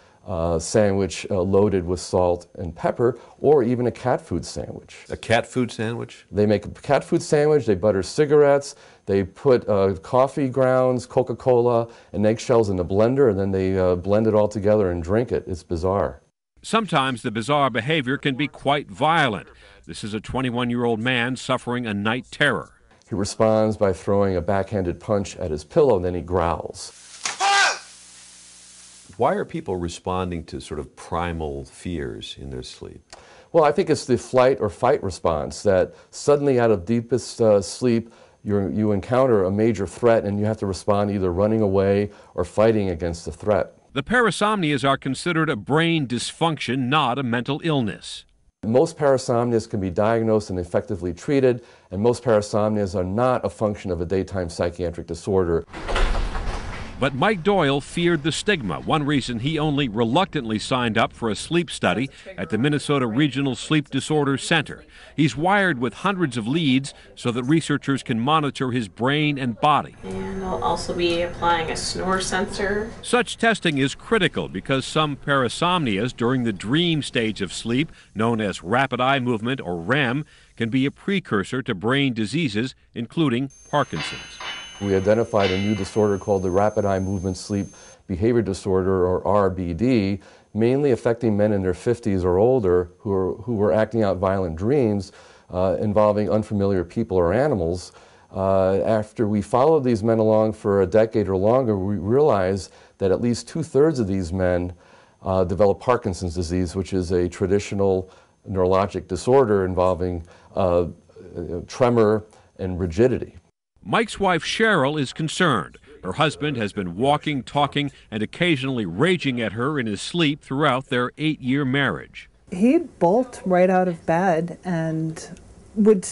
sandwich loaded with salt and pepper, or even a cat food sandwich. A cat food sandwich? They make a cat food sandwich, they butter cigarettes, they put coffee grounds, Coca-Cola, and eggshells in the blender, and then they blend it all together and drink it. It's bizarre. Sometimes the bizarre behavior can be quite violent. This is a 21-year-old man suffering a night terror. He responds by throwing a backhanded punch at his pillow, and then he growls. Why are people responding to sort of primal fears in their sleep? Well, I think it's the flight or fight response, that suddenly out of deepest sleep, you encounter a major threat and you have to respond either running away or fighting against the threat. The parasomnias are considered a brain dysfunction, not a mental illness. Most parasomnias can be diagnosed and effectively treated, and most parasomnias are not a function of a daytime psychiatric disorder. But Mike Doyle feared the stigma, one reason he only reluctantly signed up for a sleep study at the Minnesota Regional Sleep Disorder Center. He's wired with hundreds of leads so that researchers can monitor his brain and body. And I'll also be applying a snore sensor. Such testing is critical because some parasomnias during the dream stage of sleep, known as rapid eye movement or REM, can be a precursor to brain diseases, including Parkinson's. We identified a new disorder called the Rapid Eye Movement Sleep Behavior Disorder, or RBD, mainly affecting men in their 50s or older who were acting out violent dreams involving unfamiliar people or animals. After we followed these men along for a decade or longer, we realized that at least 2/3 of these men develop Parkinson's disease, which is a traditional neurologic disorder involving tremor and rigidity. Mike's wife, Cheryl, is concerned. Her husband has been walking, talking, and occasionally raging at her in his sleep throughout their 8-year marriage. He'd bolt right out of bed and would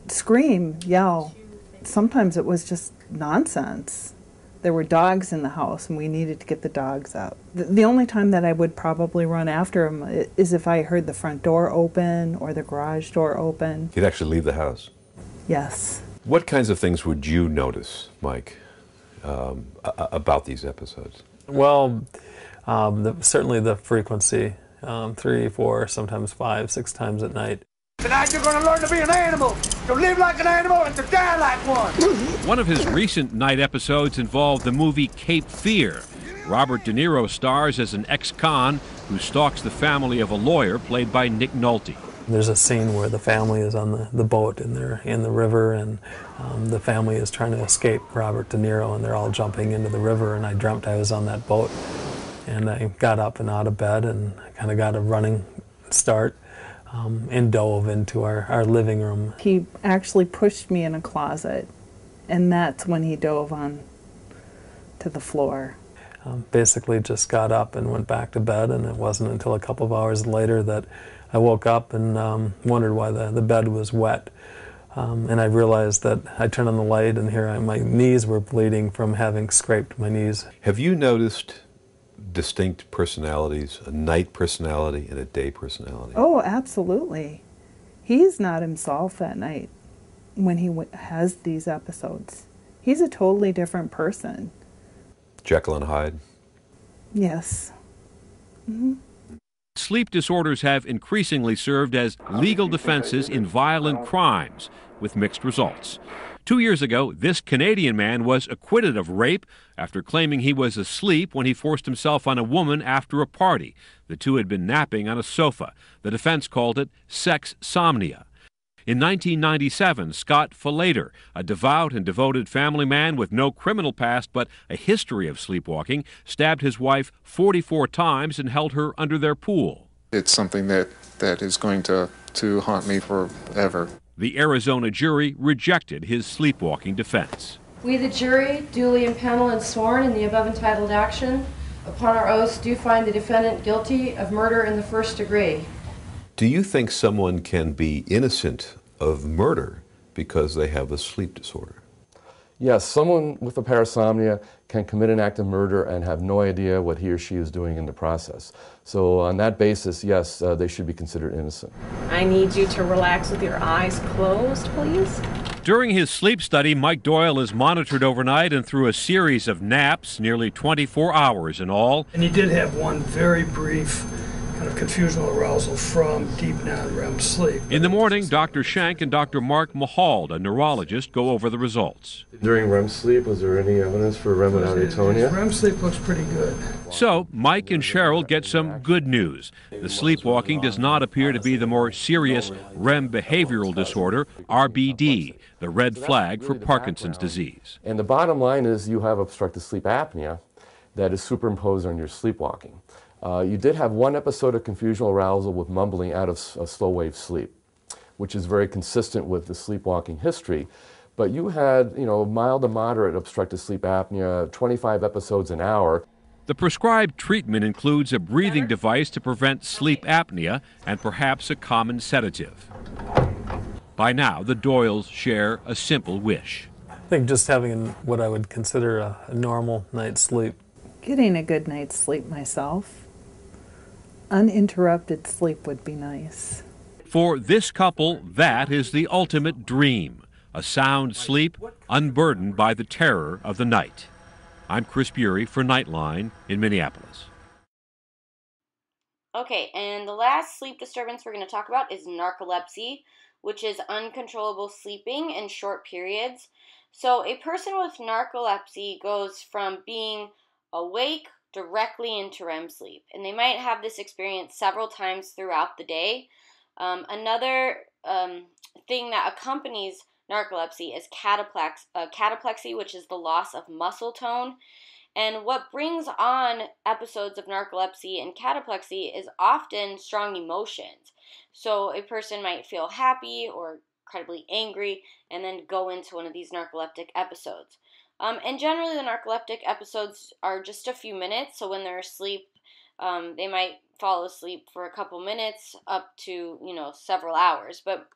scream, yell. Sometimes it was just nonsense. There were dogs in the house, and we needed to get the dogs out. The only time that I would probably run after him is if I heard the front door open or the garage door open. He'd actually leave the house? Yes. What kinds of things would you notice, Mike, about these episodes? Well, certainly the frequency, 3, 4, sometimes 5, 6 times at night. Tonight you're going to learn to be an animal, to live like an animal and to die like one. One of his recent night episodes involved the movie Cape Fear. Robert De Niro stars as an ex-con who stalks the family of a lawyer played by Nick Nolte. There's a scene where the family is on the boat and they're in the river, and the family is trying to escape Robert De Niro, and they're all jumping into the river, and I dreamt I was on that boat. And I got up and out of bed and kind of got a running start and dove into our living room. He actually pushed me in a closet, and that's when he dove on to the floor. Basically just got up and went back to bed, and it wasn't until a couple of hours later that I woke up and wondered why the bed was wet. And I realized that I turned on the light, and here my knees were bleeding from having scraped my knees. Have you noticed distinct personalities, a night personality and a day personality? Oh, absolutely. He's not himself at night when he has these episodes. He's a totally different person. Jekyll and Hyde? Yes. Mm-hmm. Sleep disorders have increasingly served as legal defenses in violent crimes, with mixed results. 2 years ago, this Canadian man was acquitted of rape after claiming he was asleep when he forced himself on a woman after a party. The two had been napping on a sofa. The defense called it sex-somnia. In 1997, Scott Falater, a devout and devoted family man with no criminal past but a history of sleepwalking, stabbed his wife 44 times and held her under their pool. It's something that is going to haunt me forever. The Arizona jury rejected his sleepwalking defense. We, the jury, duly impaneled and sworn in the above entitled action, upon our oaths do find the defendant guilty of murder in the first degree. Do you think someone can be innocent of murder because they have a sleep disorder? Yes, someone with a parasomnia can commit an act of murder and have no idea what he or she is doing in the process. So on that basis, yes, they should be considered innocent. I need you to relax with your eyes closed, please. During his sleep study, Mike Doyle is monitored overnight and through a series of naps, nearly 24 hours in all. And he did have one very brief kind of confusional arousal from deep non-REM sleep. In the morning, Dr. Schenk and Dr. Mark Mahald, a neurologist, go over the results. During REM sleep, was there any evidence for REM without atonia? REM sleep looks pretty good. So, Mike and Cheryl get some good news. The sleepwalking does not appear to be the more serious REM behavioral disorder, RBD, the red flag for Parkinson's disease. And the bottom line is you have obstructive sleep apnea that is superimposed on your sleepwalking. You did have one episode of confusional arousal with mumbling out of slow-wave sleep, which is very consistent with the sleepwalking history. But you had, mild to moderate obstructive sleep apnea, 25 episodes an hour. The prescribed treatment includes a breathing device to prevent sleep apnea and perhaps a common sedative. By now, the Doyles share a simple wish. I think just having what I would consider a normal night's sleep. Getting a good night's sleep myself. Uninterrupted sleep would be nice. For this couple, that is the ultimate dream. A sound sleep, unburdened by the terror of the night. I'm Chris Bury for Nightline in Minneapolis. Okay, and the last sleep disturbance we're going to talk about is narcolepsy, which is uncontrollable sleeping in short periods. So a person with narcolepsy goes from being awake directly into REM sleep, and they might have this experience several times throughout the day. Another thing that accompanies narcolepsy is cataplexy, which is the loss of muscle tone. And what brings on episodes of narcolepsy and cataplexy is often strong emotions. So a person might feel happy or incredibly angry and then go into one of these narcoleptic episodes. And generally the narcoleptic episodes are just a few minutes, so when they're asleep, they might fall asleep for a couple minutes up to, several hours. But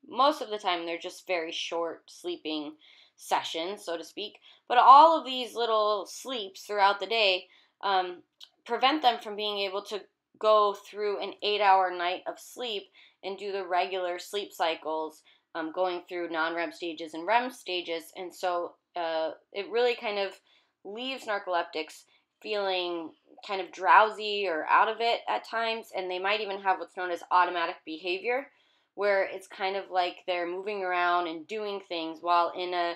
most of the time they're just very short sleeping sessions, so to speak. But all of these little sleeps throughout the day prevent them from being able to go through an 8-hour night of sleep and do the regular sleep cycles, going through non-REM stages and REM stages. And so it really kind of leaves narcoleptics feeling kind of drowsy or out of it at times, and they might even have what's known as automatic behavior, where it's kind of like they're moving around and doing things while in a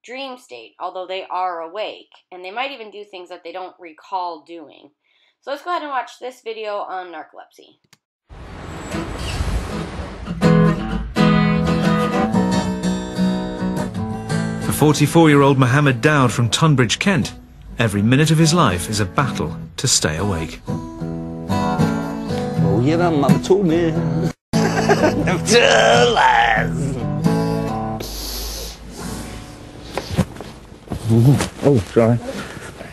dream state, although they are awake, and they might even do things that they don't recall doing. So let's go ahead and watch this video on narcolepsy. For 44-year-old Mohammed Dowd from Tunbridge, Kent, every minute of his life is a battle to stay awake. Oh, yeah, my mum told me. Never tell lies. Oh, sorry.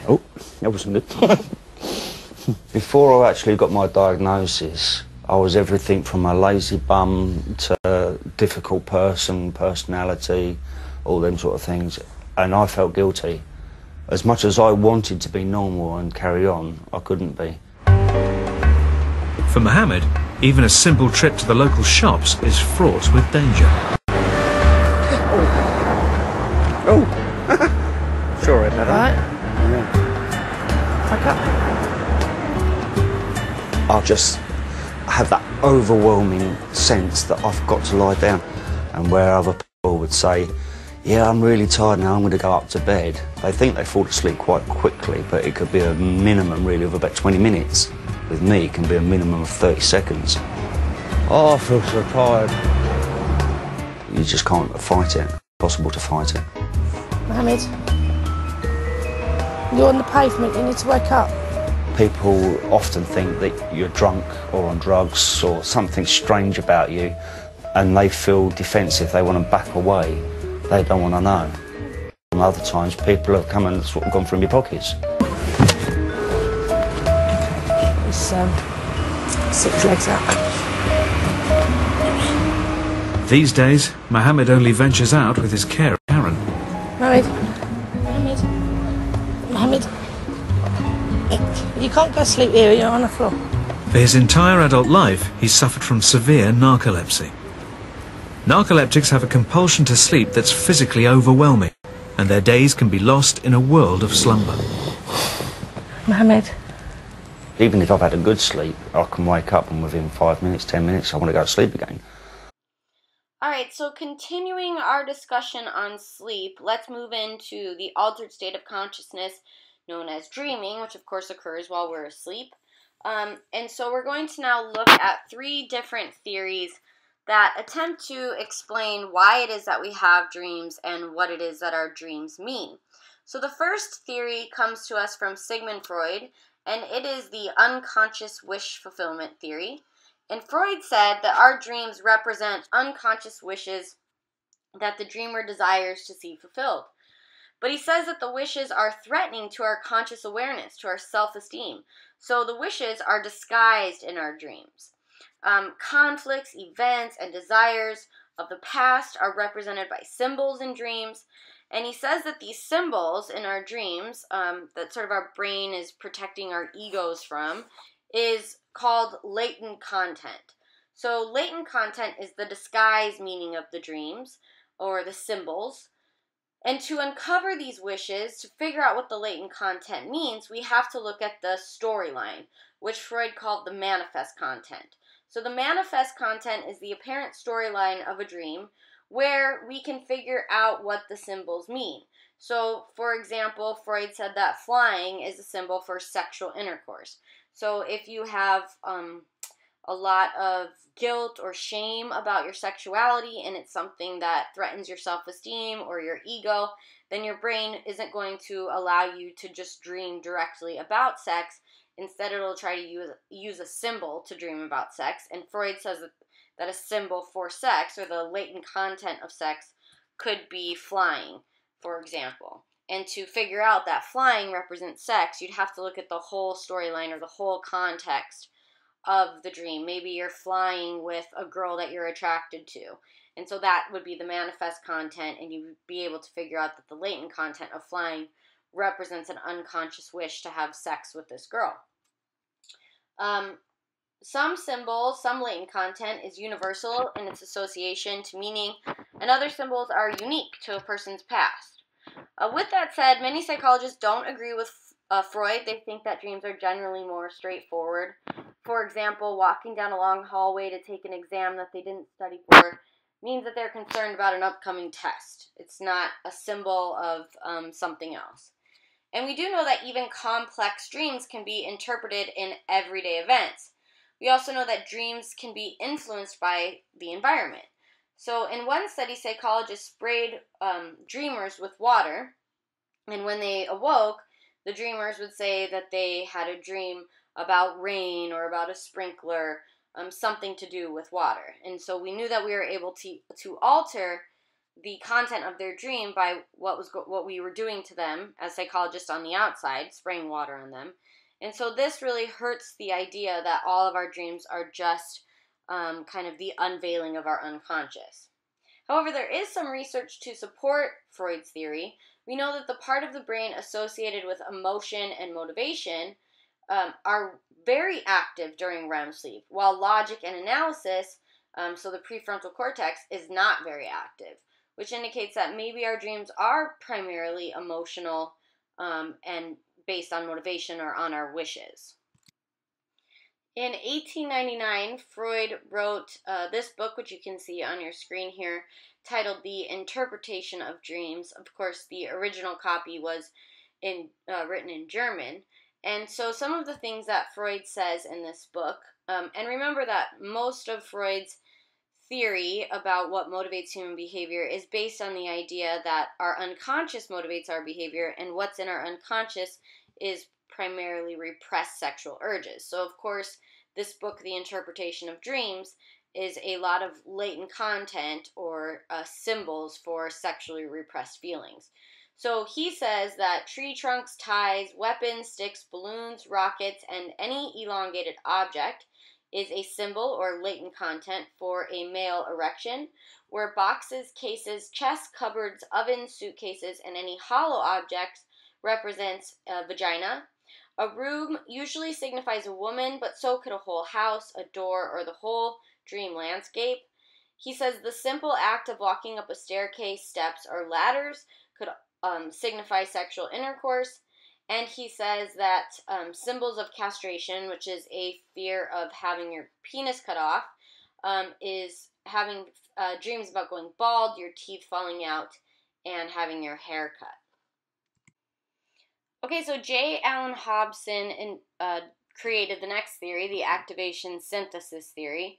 Oh, that wasn't good. Before I actually got my diagnosis, I was everything from a lazy bum to a difficult person, personality, all them sort of things, and I felt guilty. As much as I wanted to be normal and carry on, I couldn't be. For Mohammed, even a simple trip to the local shops is fraught with danger. Oh! Sorry about that. Back up. I just have that overwhelming sense that I've got to lie down, and where other people would say, yeah, I'm really tired now, I'm going to go up to bed. They think they fall asleep quite quickly, but it could be a minimum really of about 20 minutes. With me, it can be a minimum of 30 seconds. Oh, I feel so tired. You just can't fight it. It's impossible to fight it. Mohammed, you're on the pavement, you need to wake up. People often think that you're drunk or on drugs or something strange about you, and they feel defensive, they want to back away. They don't want to know. And other times people have come and sort of gone from your pockets. It's 6 legs up. These days, Mohammed only ventures out with his carer, Karen. Mohammed, you can't go sleep here, you're on the floor. For his entire adult life, he's suffered from severe narcolepsy. Narcoleptics have a compulsion to sleep that's physically overwhelming, and their days can be lost in a world of slumber. Mohammed. Even if I've had a good sleep, I can wake up and within 5 minutes, 10 minutes, I want to go to sleep again. Alright, so continuing our discussion on sleep, let's move into the altered state of consciousness known as dreaming, which of course occurs while we're asleep. And so we're going to now look at 3 different theories that attempt to explain why it is that we have dreams and what it is that our dreams mean. So the first theory comes to us from Sigmund Freud, and it is the unconscious wish fulfillment theory. And Freud said that our dreams represent unconscious wishes that the dreamer desires to see fulfilled. But he says that the wishes are threatening to our conscious awareness, to our self-esteem. So the wishes are disguised in our dreams. Conflicts, events, and desires of the past are represented by symbols in dreams. And he says that these symbols in our dreams, that sort of our brain is protecting our egos from, is called latent content. So latent content is the disguised meaning of the dreams, or the symbols. And to uncover these wishes, to figure out what the latent content means, we have to look at the storyline, which Freud called the manifest content. So the manifest content is the apparent storyline of a dream where we can figure out what the symbols mean. So, for example, Freud said that flying is a symbol for sexual intercourse. So if you have a lot of guilt or shame about your sexuality and it's something that threatens your self-esteem or your ego, then your brain isn't going to allow you to just dream directly about sex. Instead, it'll try to use a symbol to dream about sex. And Freud says that a symbol for sex, or the latent content of sex, could be flying, for example. And to figure out that flying represents sex, you'd have to look at the whole storyline or the whole context of the dream. Maybe you're flying with a girl that you're attracted to. And so that would be the manifest content, and you would be able to figure out that the latent content of flying represents an unconscious wish to have sex with this girl. Some symbols, some latent content is universal in its association to meaning, and other symbols are unique to a person's past. With that said, many psychologists don't agree with Freud. They think that dreams are generally more straightforward. For example, walking down a long hallway to take an exam that they didn't study for means that they're concerned about an upcoming test. It's not a symbol of something else. And we do know that even complex dreams can be interpreted in everyday events. We also know that dreams can be influenced by the environment. So in one study, psychologists sprayed dreamers with water, and when they awoke, the dreamers would say that they had a dream about rain or about a sprinkler, something to do with water. And so we knew that we were able to alter the content of their dream by what we were doing to them as psychologists on the outside, spraying water on them. And so this really hurts the idea that all of our dreams are just kind of the unveiling of our unconscious. However, there is some research to support Freud's theory. We know that the part of the brain associated with emotion and motivation are very active during REM sleep, while logic and analysis, so the prefrontal cortex, is not very active, which indicates that maybe our dreams are primarily emotional and based on motivation or on our wishes. In 1899, Freud wrote this book, which you can see on your screen here, titled The Interpretation of Dreams. Of course, the original copy was written in German. And so some of the things that Freud says in this book, and remember that most of Freud's theory about what motivates human behavior is based on the idea that our unconscious motivates our behavior, and what's in our unconscious is primarily repressed sexual urges. So, of course, this book, The Interpretation of Dreams, is a lot of latent content or symbols for sexually repressed feelings. So he says that tree trunks, ties, weapons, sticks, balloons, rockets, and any elongated object is a symbol or latent content for a male erection, where boxes, cases, chests, cupboards, ovens, suitcases, and any hollow objects represents a vagina. A room usually signifies a woman, but so could a whole house, a door, or the whole dream landscape. He says the simple act of walking up a staircase, steps, or ladders could signify sexual intercourse. And he says that symbols of castration, which is a fear of having your penis cut off, is having dreams about going bald, your teeth falling out, and having your hair cut. Okay, so J. Allen Hobson created the next theory, the activation synthesis theory.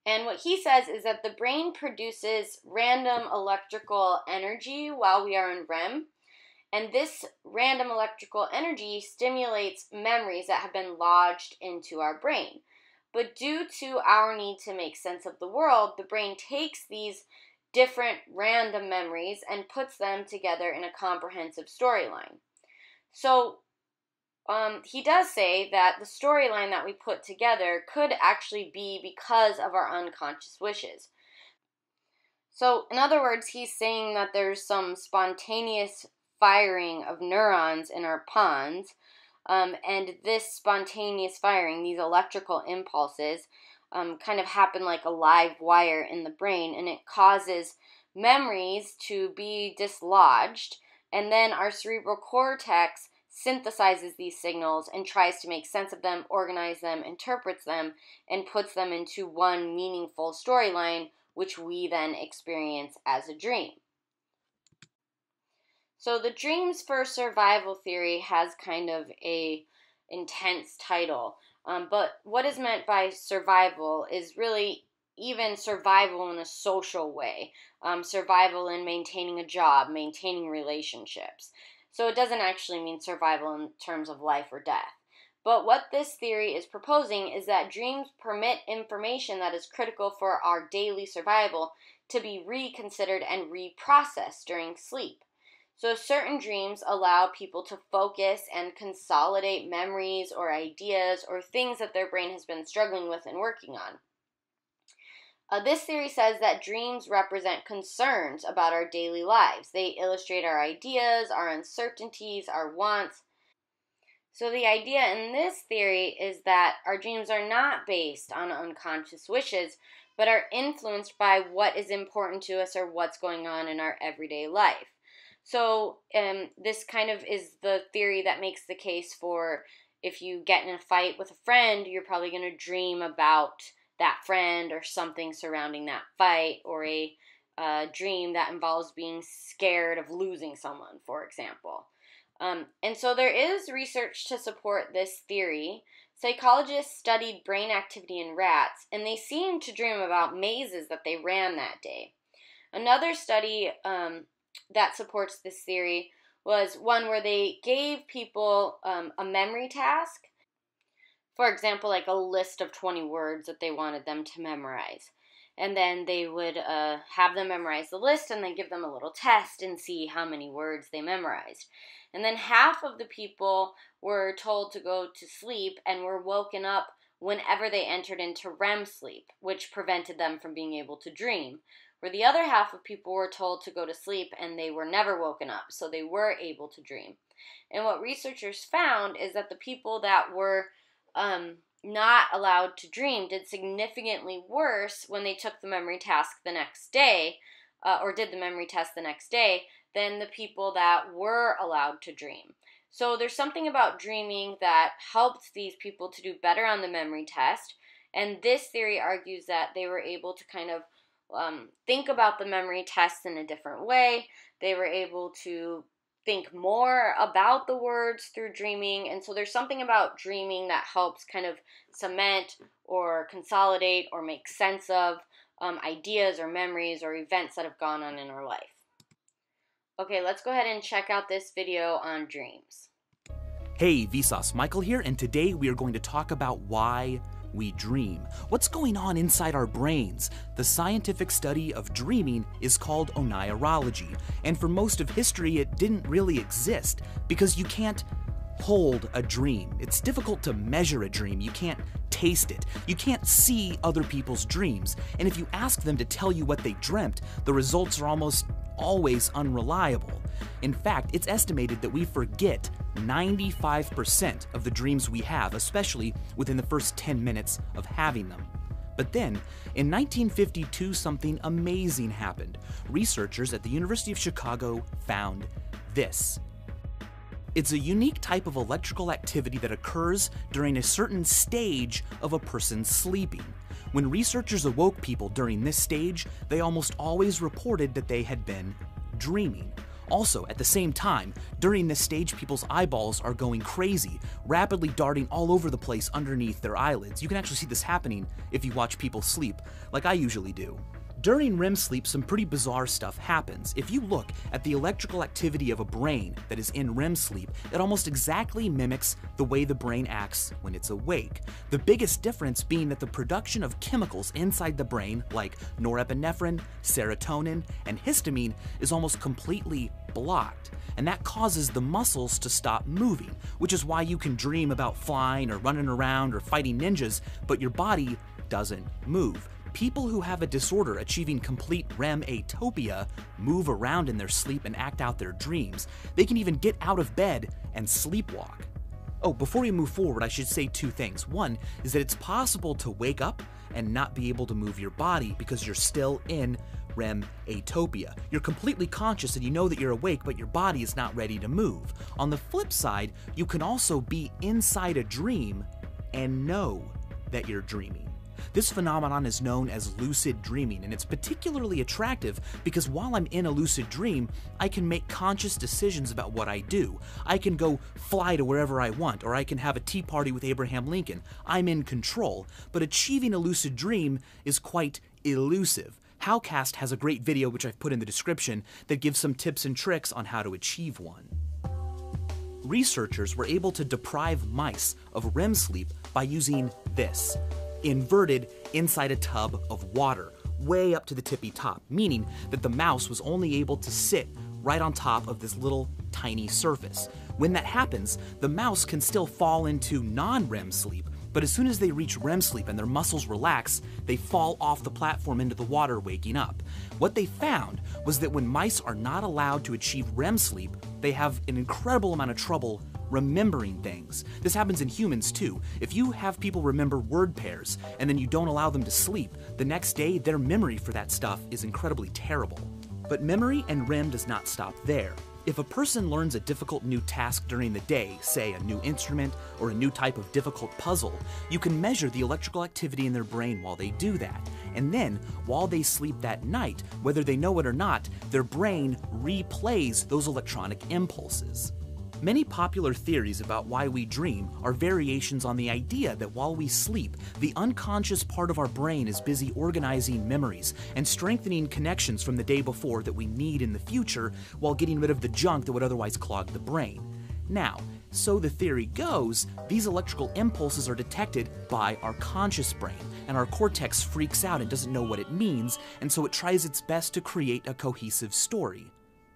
And what he says is that the brain produces random electrical energy while we are in REM. And this random electrical energy stimulates memories that have been lodged into our brain. But due to our need to make sense of the world, the brain takes these different random memories and puts them together in a comprehensive storyline. So he does say that the storyline that we put together could actually be because of our unconscious wishes. So in other words, he's saying that there's some spontaneous firing of neurons in our pons, and this spontaneous firing, these electrical impulses, kind of happen like a live wire in the brain, and it causes memories to be dislodged, and then our cerebral cortex synthesizes these signals and tries to make sense of them, organize them, interprets them, and puts them into one meaningful storyline, which we then experience as a dream. So the dreams for survival theory has kind of a intense title, but what is meant by survival is really even survival in a social way, survival in maintaining a job, maintaining relationships. So it doesn't actually mean survival in terms of life or death. But what this theory is proposing is that dreams permit information that is critical for our daily survival to be reconsidered and reprocessed during sleep. So certain dreams allow people to focus and consolidate memories or ideas or things that their brain has been struggling with and working on. This theory says that dreams represent concerns about our daily lives. They illustrate our ideas, our uncertainties, our wants. So the idea in this theory is that our dreams are not based on unconscious wishes, but are influenced by what is important to us or what's going on in our everyday life. So this kind of is the theory that makes the case for if you get in a fight with a friend, you're probably going to dream about that friend or something surrounding that fight, or a dream that involves being scared of losing someone, for example. And so there is research to support this theory. Psychologists studied brain activity in rats, and they seemed to dream about mazes that they ran that day. Another study that supports this theory was one where they gave people a memory task. For example, like a list of 20 words that they wanted them to memorize. And then they would have them memorize the list and then give them a little test and see how many words they memorized. And then half of the people were told to go to sleep and were woken up whenever they entered into REM sleep, which prevented them from being able to dream. Where the other half of people were told to go to sleep and they were never woken up, so they were able to dream. And what researchers found is that the people that were not allowed to dream did significantly worse when they took the memory task the next day, or did the memory test the next day, than the people that were allowed to dream. So there's something about dreaming that helped these people to do better on the memory test, and this theory argues that they were able to kind of think about the memory test in a different way. They were able to think more about the words through dreaming, and so there's something about dreaming that helps kind of cement or consolidate or make sense of ideas or memories or events that have gone on in our life. Okay, let's go ahead and check out this video on dreams. Hey, Vsauce, Michael here, and today we are going to talk about why we dream. What's going on inside our brains? The scientific study of dreaming is called onirology, and for most of history it didn't really exist because you can't hold a dream. It's difficult to measure a dream. You can't taste it. You can't see other people's dreams, and if you ask them to tell you what they dreamt, the results are almost always unreliable. In fact, it's estimated that we forget 95% of the dreams we have, especially within the first 10 minutes of having them. But then, in 1952, something amazing happened. Researchers at the University of Chicago found this. It's a unique type of electrical activity that occurs during a certain stage of a person sleeping. When researchers awoke people during this stage, they almost always reported that they had been dreaming. Also, at the same time, during this stage, people's eyeballs are going crazy, rapidly darting all over the place underneath their eyelids. You can actually see this happening if you watch people sleep, like I usually do. During REM sleep, some pretty bizarre stuff happens. If you look at the electrical activity of a brain that is in REM sleep, it almost exactly mimics the way the brain acts when it's awake. The biggest difference being that the production of chemicals inside the brain, like norepinephrine, serotonin, and histamine, is almost completely blocked. And that causes the muscles to stop moving, which is why you can dream about flying or running around or fighting ninjas, but your body doesn't move. People who have a disorder achieving complete REM atopia move around in their sleep and act out their dreams. They can even get out of bed and sleepwalk. Oh, before we move forward, I should say two things. One is that it's possible to wake up and not be able to move your body because you're still in REM atopia. You're completely conscious and you know that you're awake, but your body is not ready to move. On the flip side, you can also be inside a dream and know that you're dreaming. This phenomenon is known as lucid dreaming, and it's particularly attractive because while I'm in a lucid dream, I can make conscious decisions about what I do. I can go fly to wherever I want, or I can have a tea party with Abraham Lincoln. I'm in control, but achieving a lucid dream is quite elusive. Howcast has a great video, which I've put in the description, that gives some tips and tricks on how to achieve one. Researchers were able to deprive mice of REM sleep by using this. Inverted inside a tub of water, way up to the tippy top, meaning that the mouse was only able to sit right on top of this little tiny surface. When that happens, the mouse can still fall into non-REM sleep, but as soon as they reach REM sleep and their muscles relax, they fall off the platform into the water, waking up. What they found was that when mice are not allowed to achieve REM sleep, they have an incredible amount of trouble remembering things. This happens in humans too. If you have people remember word pairs and then you don't allow them to sleep, the next day their memory for that stuff is incredibly terrible. But memory and REM does not stop there. If a person learns a difficult new task during the day, say a new instrument or a new type of difficult puzzle, you can measure the electrical activity in their brain while they do that. And then, while they sleep that night, whether they know it or not, their brain replays those electronic impulses. Many popular theories about why we dream are variations on the idea that while we sleep, the unconscious part of our brain is busy organizing memories and strengthening connections from the day before that we need in the future, while getting rid of the junk that would otherwise clog the brain. Now, so the theory goes, these electrical impulses are detected by our conscious brain, and our cortex freaks out and doesn't know what it means, and so it tries its best to create a cohesive story,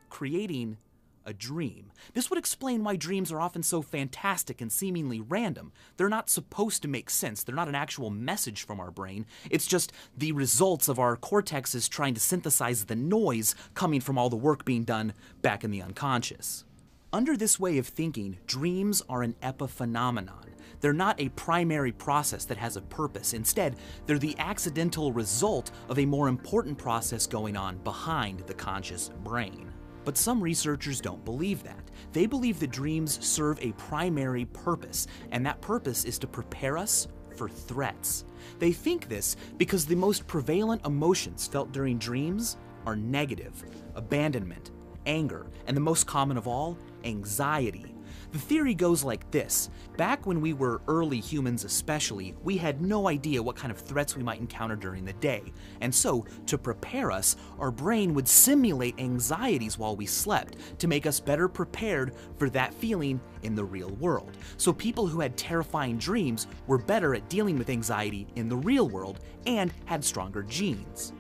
creating a dream. This would explain why dreams are often so fantastic and seemingly random. They're not supposed to make sense. They're not an actual message from our brain. It's just the results of our cortexes trying to synthesize the noise coming from all the work being done back in the unconscious. Under this way of thinking, dreams are an epiphenomenon. They're not a primary process that has a purpose. Instead, they're the accidental result of a more important process going on behind the conscious brain. But some researchers don't believe that. They believe that dreams serve a primary purpose, and that purpose is to prepare us for threats. They think this because the most prevalent emotions felt during dreams are negative, abandonment, anger, and the most common of all, anxiety. The theory goes like this. Back when we were early humans especially, we had no idea what kind of threats we might encounter during the day. And so, to prepare us, our brain would simulate anxieties while we slept to make us better prepared for that feeling in the real world. So people who had terrifying dreams were better at dealing with anxiety in the real world and had stronger genes.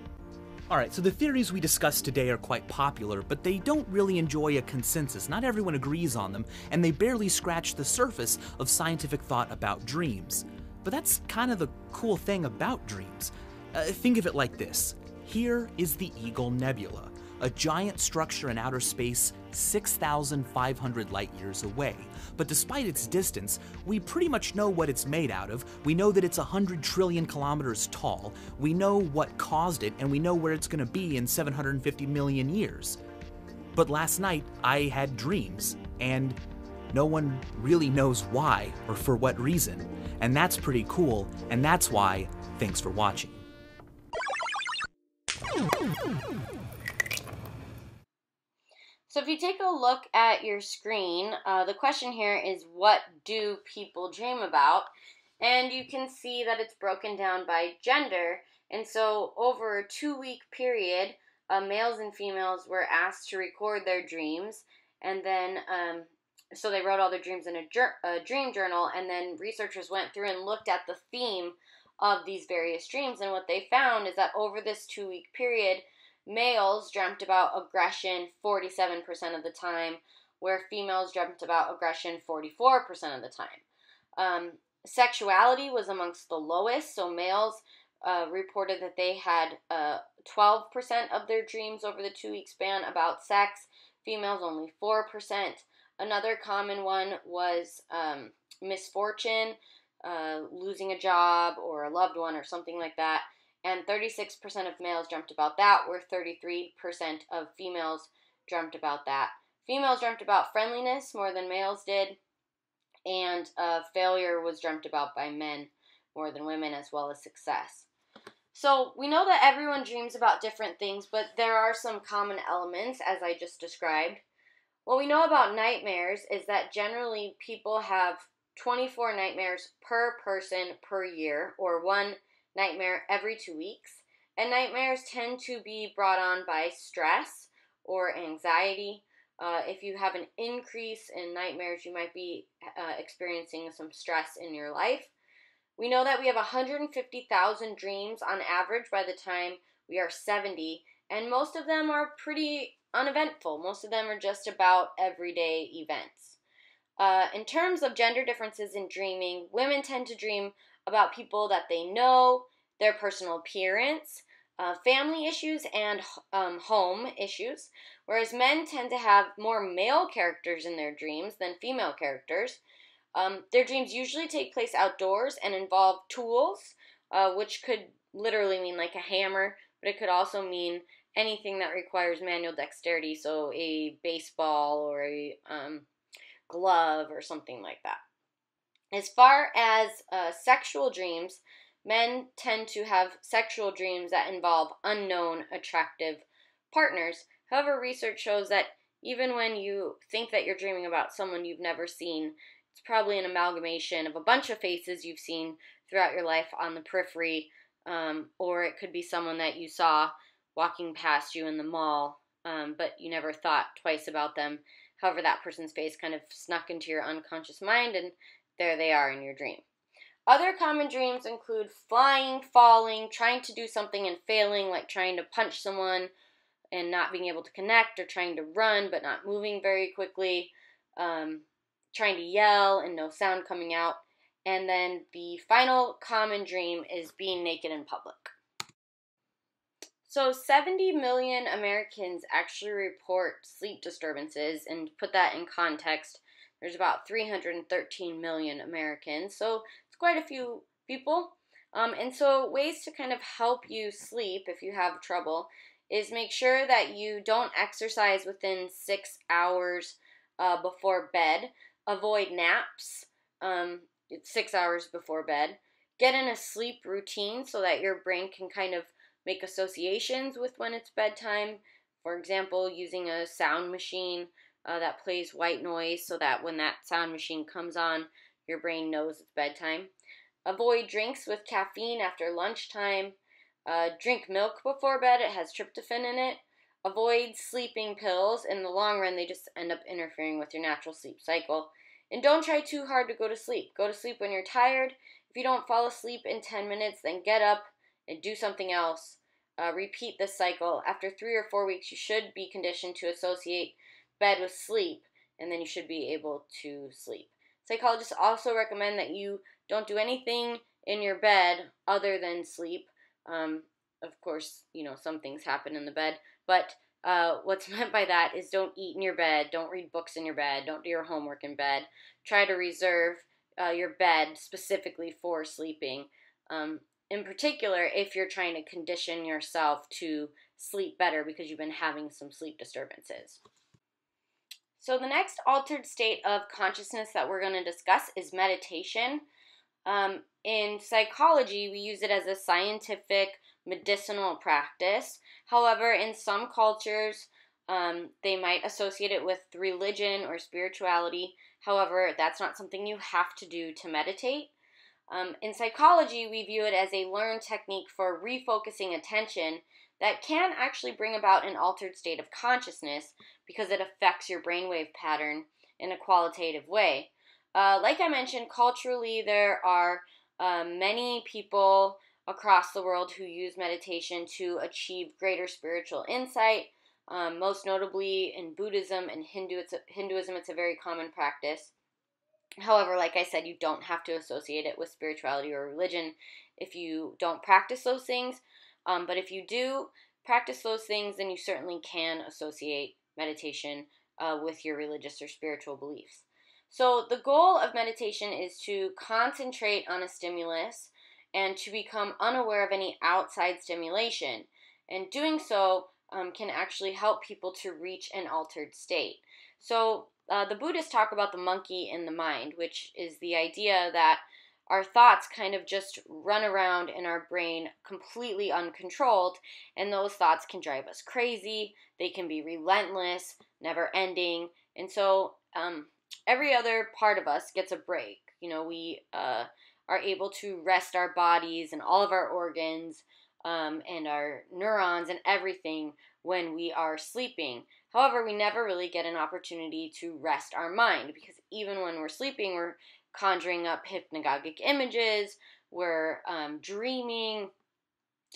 Alright, so the theories we discussed today are quite popular, but they don't really enjoy a consensus. Not everyone agrees on them, and they barely scratch the surface of scientific thought about dreams. But that's kind of the cool thing about dreams. Think of it like this. Here is the Eagle Nebula, a giant structure in outer space 6,500 light years away. But despite its distance, we pretty much know what it's made out of. We know that it's 100 trillion kilometers tall. We know what caused it, and we know where it's going to be in 750 million years. But last night, I had dreams, and no one really knows why or for what reason. And that's pretty cool, and that's why, thanks for watching. So if you take a look at your screen, the question here is, what do people dream about? And you can see that it's broken down by gender. And so over a 2-week period, males and females were asked to record their dreams. And then, so they wrote all their dreams in a dream journal. And then researchers went through and looked at the theme of these various dreams. And what they found is that over this 2-week period, males dreamt about aggression 47% of the time, where females dreamt about aggression 44% of the time. Sexuality was amongst the lowest, so males reported that they had 12% of their dreams over the 2-week span about sex, females only 4%. Another common one was misfortune, losing a job or a loved one or something like that. And 36% of males dreamt about that, where 33% of females dreamt about that. Females dreamt about friendliness more than males did, and failure was dreamt about by men more than women, as well as success. So we know that everyone dreams about different things, but there are some common elements, as I just described. What we know about nightmares is that generally people have 24 nightmares per person per year, or one nightmare every 2 weeks, and nightmares tend to be brought on by stress or anxiety. If you have an increase in nightmares, you might be experiencing some stress in your life. We know that we have 150,000 dreams on average by the time we are 70, and most of them are pretty uneventful. Most of them are just about everyday events. In terms of gender differences in dreaming, women tend to dream about people that they know, their personal appearance, family issues, and home issues, whereas men tend to have more male characters in their dreams than female characters. Their dreams usually take place outdoors and involve tools, which could literally mean like a hammer, but it could also mean anything that requires manual dexterity, so a baseball or a glove or something like that. As far as sexual dreams, men tend to have sexual dreams that involve unknown, attractive partners. However, research shows that even when you think that you're dreaming about someone you've never seen, it's probably an amalgamation of a bunch of faces you've seen throughout your life on the periphery, or it could be someone that you saw walking past you in the mall, but you never thought twice about them. However, that person's face kind of snuck into your unconscious mind, and there they are in your dream. Other common dreams include flying, falling, trying to do something and failing, like trying to punch someone and not being able to connect, or trying to run but not moving very quickly, trying to yell and no sound coming out. And then the final common dream is being naked in public. So 70 million Americans actually report sleep disturbances, and to put that in context, there's about 313 million Americans, so it's quite a few people. And so ways to kind of help you sleep if you have trouble is make sure that you don't exercise within 6 hours before bed. Avoid naps 6 hours before bed. Get in a sleep routine so that your brain can kind of make associations with when it's bedtime. For example, using a sound machine that plays white noise so that when that sound machine comes on, your brain knows it's bedtime. Avoid drinks with caffeine after lunchtime. Drink milk before bed. It has tryptophan in it. Avoid sleeping pills. In the long run, they just end up interfering with your natural sleep cycle. And don't try too hard to go to sleep. Go to sleep when you're tired. If you don't fall asleep in 10 minutes, then get up and do something else. Repeat this cycle. After 3 or 4 weeks, you should be conditioned to associate bed with sleep, and then you should be able to sleep. Psychologists also recommend that you don't do anything in your bed other than sleep. Of course, some things happen in the bed, but what's meant by that is don't eat in your bed, don't read books in your bed, don't do your homework in bed. Try to reserve your bed specifically for sleeping. In particular, if you're trying to condition yourself to sleep better because you've been having some sleep disturbances. So the next altered state of consciousness that we're going to discuss is meditation. In psychology, we use it as a scientific medicinal practice. However, in some cultures, they might associate it with religion or spirituality. However, that's not something you have to do to meditate. In psychology, we view it as a learned technique for refocusing attention that can actually bring about an altered state of consciousness because it affects your brainwave pattern in a qualitative way. Like I mentioned, culturally, there are many people across the world who use meditation to achieve greater spiritual insight. Most notably in Buddhism and Hinduism, it's a very common practice. However, like I said, you don't have to associate it with spirituality or religion if you don't practice those things. But if you do practice those things, then you certainly can associate meditation with your religious or spiritual beliefs. So the goal of meditation is to concentrate on a stimulus and to become unaware of any outside stimulation. And doing so can actually help people to reach an altered state. So the Buddhists talk about the monkey in the mind, which is the idea that our thoughts kind of just run around in our brain completely uncontrolled, and those thoughts can drive us crazy. They can be relentless, never ending, and so every other part of us gets a break. We are able to rest our bodies and all of our organs and our neurons and everything when we are sleeping. However, we never really get an opportunity to rest our mind, because even when we're sleeping, we're conjuring up hypnagogic images, we're dreaming,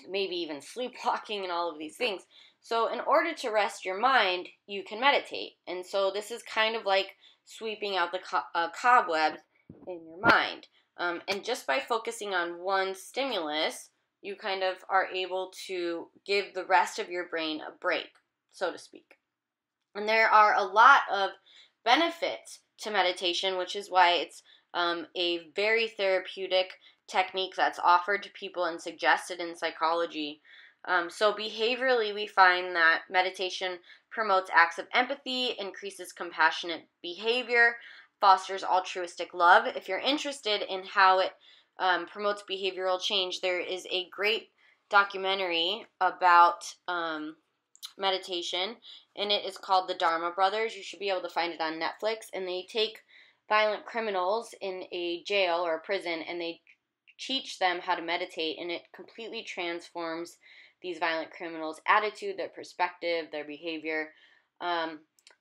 maybe even sleepwalking and all of these things. So in order to rest your mind, you can meditate. And so this is kind of like sweeping out the cobwebs in your mind. And just by focusing on one stimulus, you kind of are able to give the rest of your brain a break, so to speak. And there are a lot of benefits to meditation, which is why it's a very therapeutic technique that's offered to people and suggested in psychology. So behaviorally, we find that meditation promotes acts of empathy, increases compassionate behavior, fosters altruistic love. If you're interested in how it promotes behavioral change, there is a great documentary about meditation, and it is called The Dharma Brothers. You should be able to find it on Netflix, and they take violent criminals in a jail or a prison, and they teach them how to meditate, and it completely transforms these violent criminals' attitude, their perspective, their behavior. And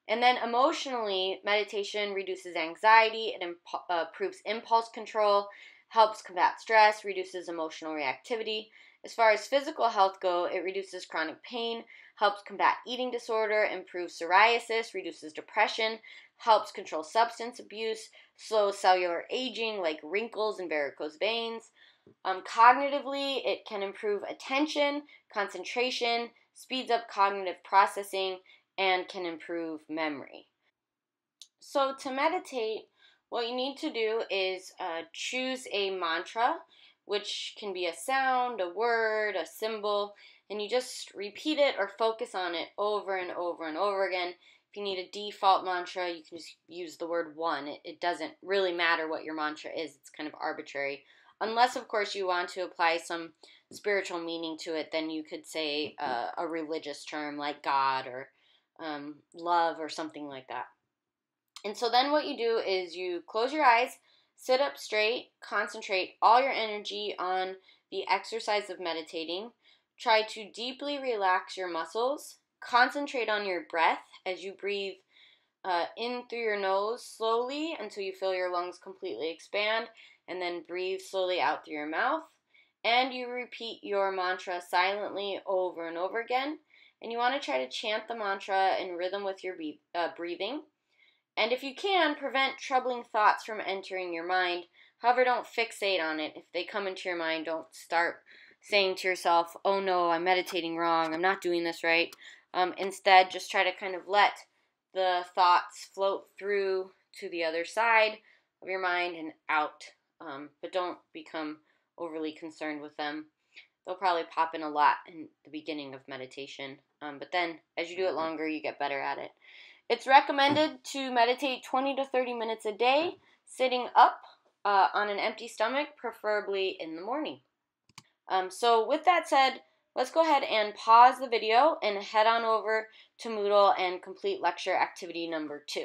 then emotionally, meditation reduces anxiety, it improves impulse control, helps combat stress, reduces emotional reactivity. As far as physical health go, it reduces chronic pain, helps combat eating disorder, improves psoriasis, reduces depression, helps control substance abuse, slows cellular aging like wrinkles and varicose veins. Cognitively, it can improve attention, concentration, speeds up cognitive processing, and can improve memory. So to meditate, what you need to do is choose a mantra, which can be a sound, a word, a symbol, and you just repeat it or focus on it over and over and over again. If you need a default mantra, you can just use the word one. It doesn't really matter what your mantra is. It's kind of arbitrary. Unless, of course, you want to apply some spiritual meaning to it, then you could say a religious term like God or love or something like that. And so then what you do is you close your eyes, sit up straight, concentrate all your energy on the exercise of meditating. Try to deeply relax your muscles. Concentrate on your breath as you breathe in through your nose slowly until you feel your lungs completely expand, and then breathe slowly out through your mouth. And you repeat your mantra silently over and over again. And you want to try to chant the mantra in rhythm with your breathing. And if you can, prevent troubling thoughts from entering your mind. However, don't fixate on it. If they come into your mind, don't start saying to yourself, oh no, I'm meditating wrong, I'm not doing this right. Instead, just try to kind of let the thoughts float through to the other side of your mind and out. But don't become overly concerned with them. They'll probably pop in a lot in the beginning of meditation. But then, as you do it longer, you get better at it. It's recommended to meditate 20 to 30 minutes a day, sitting up on an empty stomach, preferably in the morning. So with that said, let's go ahead and pause the video and head on over to Moodle and complete lecture activity number 2.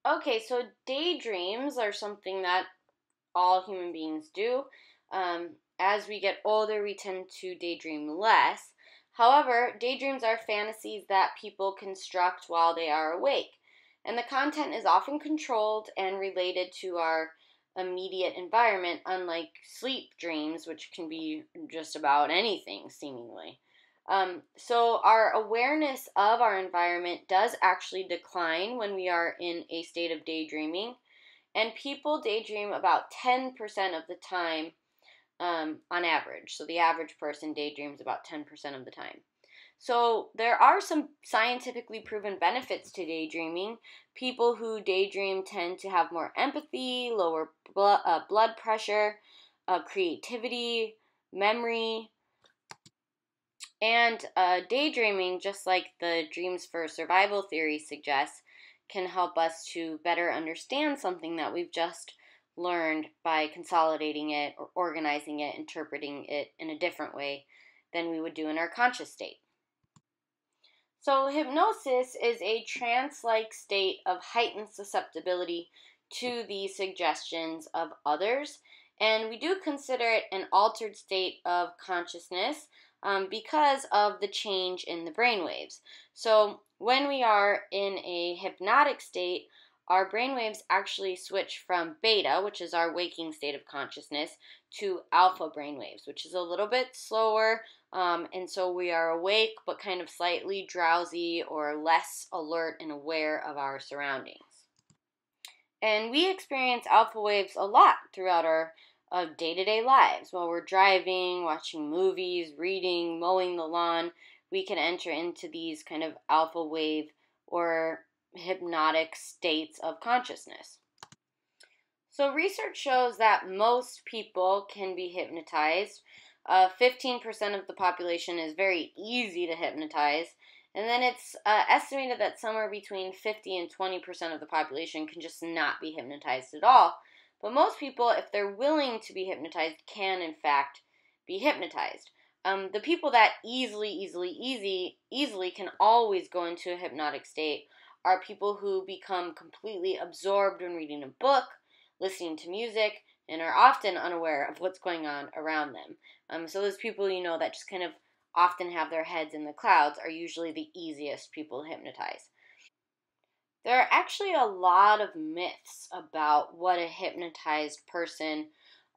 Okay, so daydreams are something that all human beings do. As we get older, we tend to daydream less. However, daydreams are fantasies that people construct while they are awake, and the content is often controlled and related to our immediate environment, unlike sleep dreams, which can be just about anything, seemingly. So our awareness of our environment does actually decline when we are in a state of daydreaming, and people daydream about 10% of the time on average. So the average person daydreams about 10% of the time. So there are some scientifically proven benefits to daydreaming. People who daydream tend to have more empathy, lower blood pressure, creativity, memory, and daydreaming, just like the dreams for survival theory suggests, can help us to better understand something that we've just learned by consolidating it or organizing it, interpreting it in a different way than we would do in our conscious state. So hypnosis is a trance-like state of heightened susceptibility to the suggestions of others, and we do consider it an altered state of consciousness because of the change in the brainwaves. So when we are in a hypnotic state, our brainwaves actually switch from beta, which is our waking state of consciousness, to alpha brainwaves, which is a little bit slower, and so we are awake but kind of slightly drowsy or less alert and aware of our surroundings. And we experience alpha waves a lot throughout our day-to-day lives. While we're driving, watching movies, reading, mowing the lawn, we can enter into these kind of alpha wave or hypnotic states of consciousness. So research shows that most people can be hypnotized. 15% of the population is very easy to hypnotize. And then it's estimated that somewhere between 50 and 20% of the population can just not be hypnotized at all. But most people, if they're willing to be hypnotized, can in fact be hypnotized. The people that easily can always go into a hypnotic state are people who become completely absorbed when reading a book, listening to music, and are often unaware of what's going on around them. So those people, that just kind of often have their heads in the clouds are usually the easiest people to hypnotize. There are actually a lot of myths about what a hypnotized person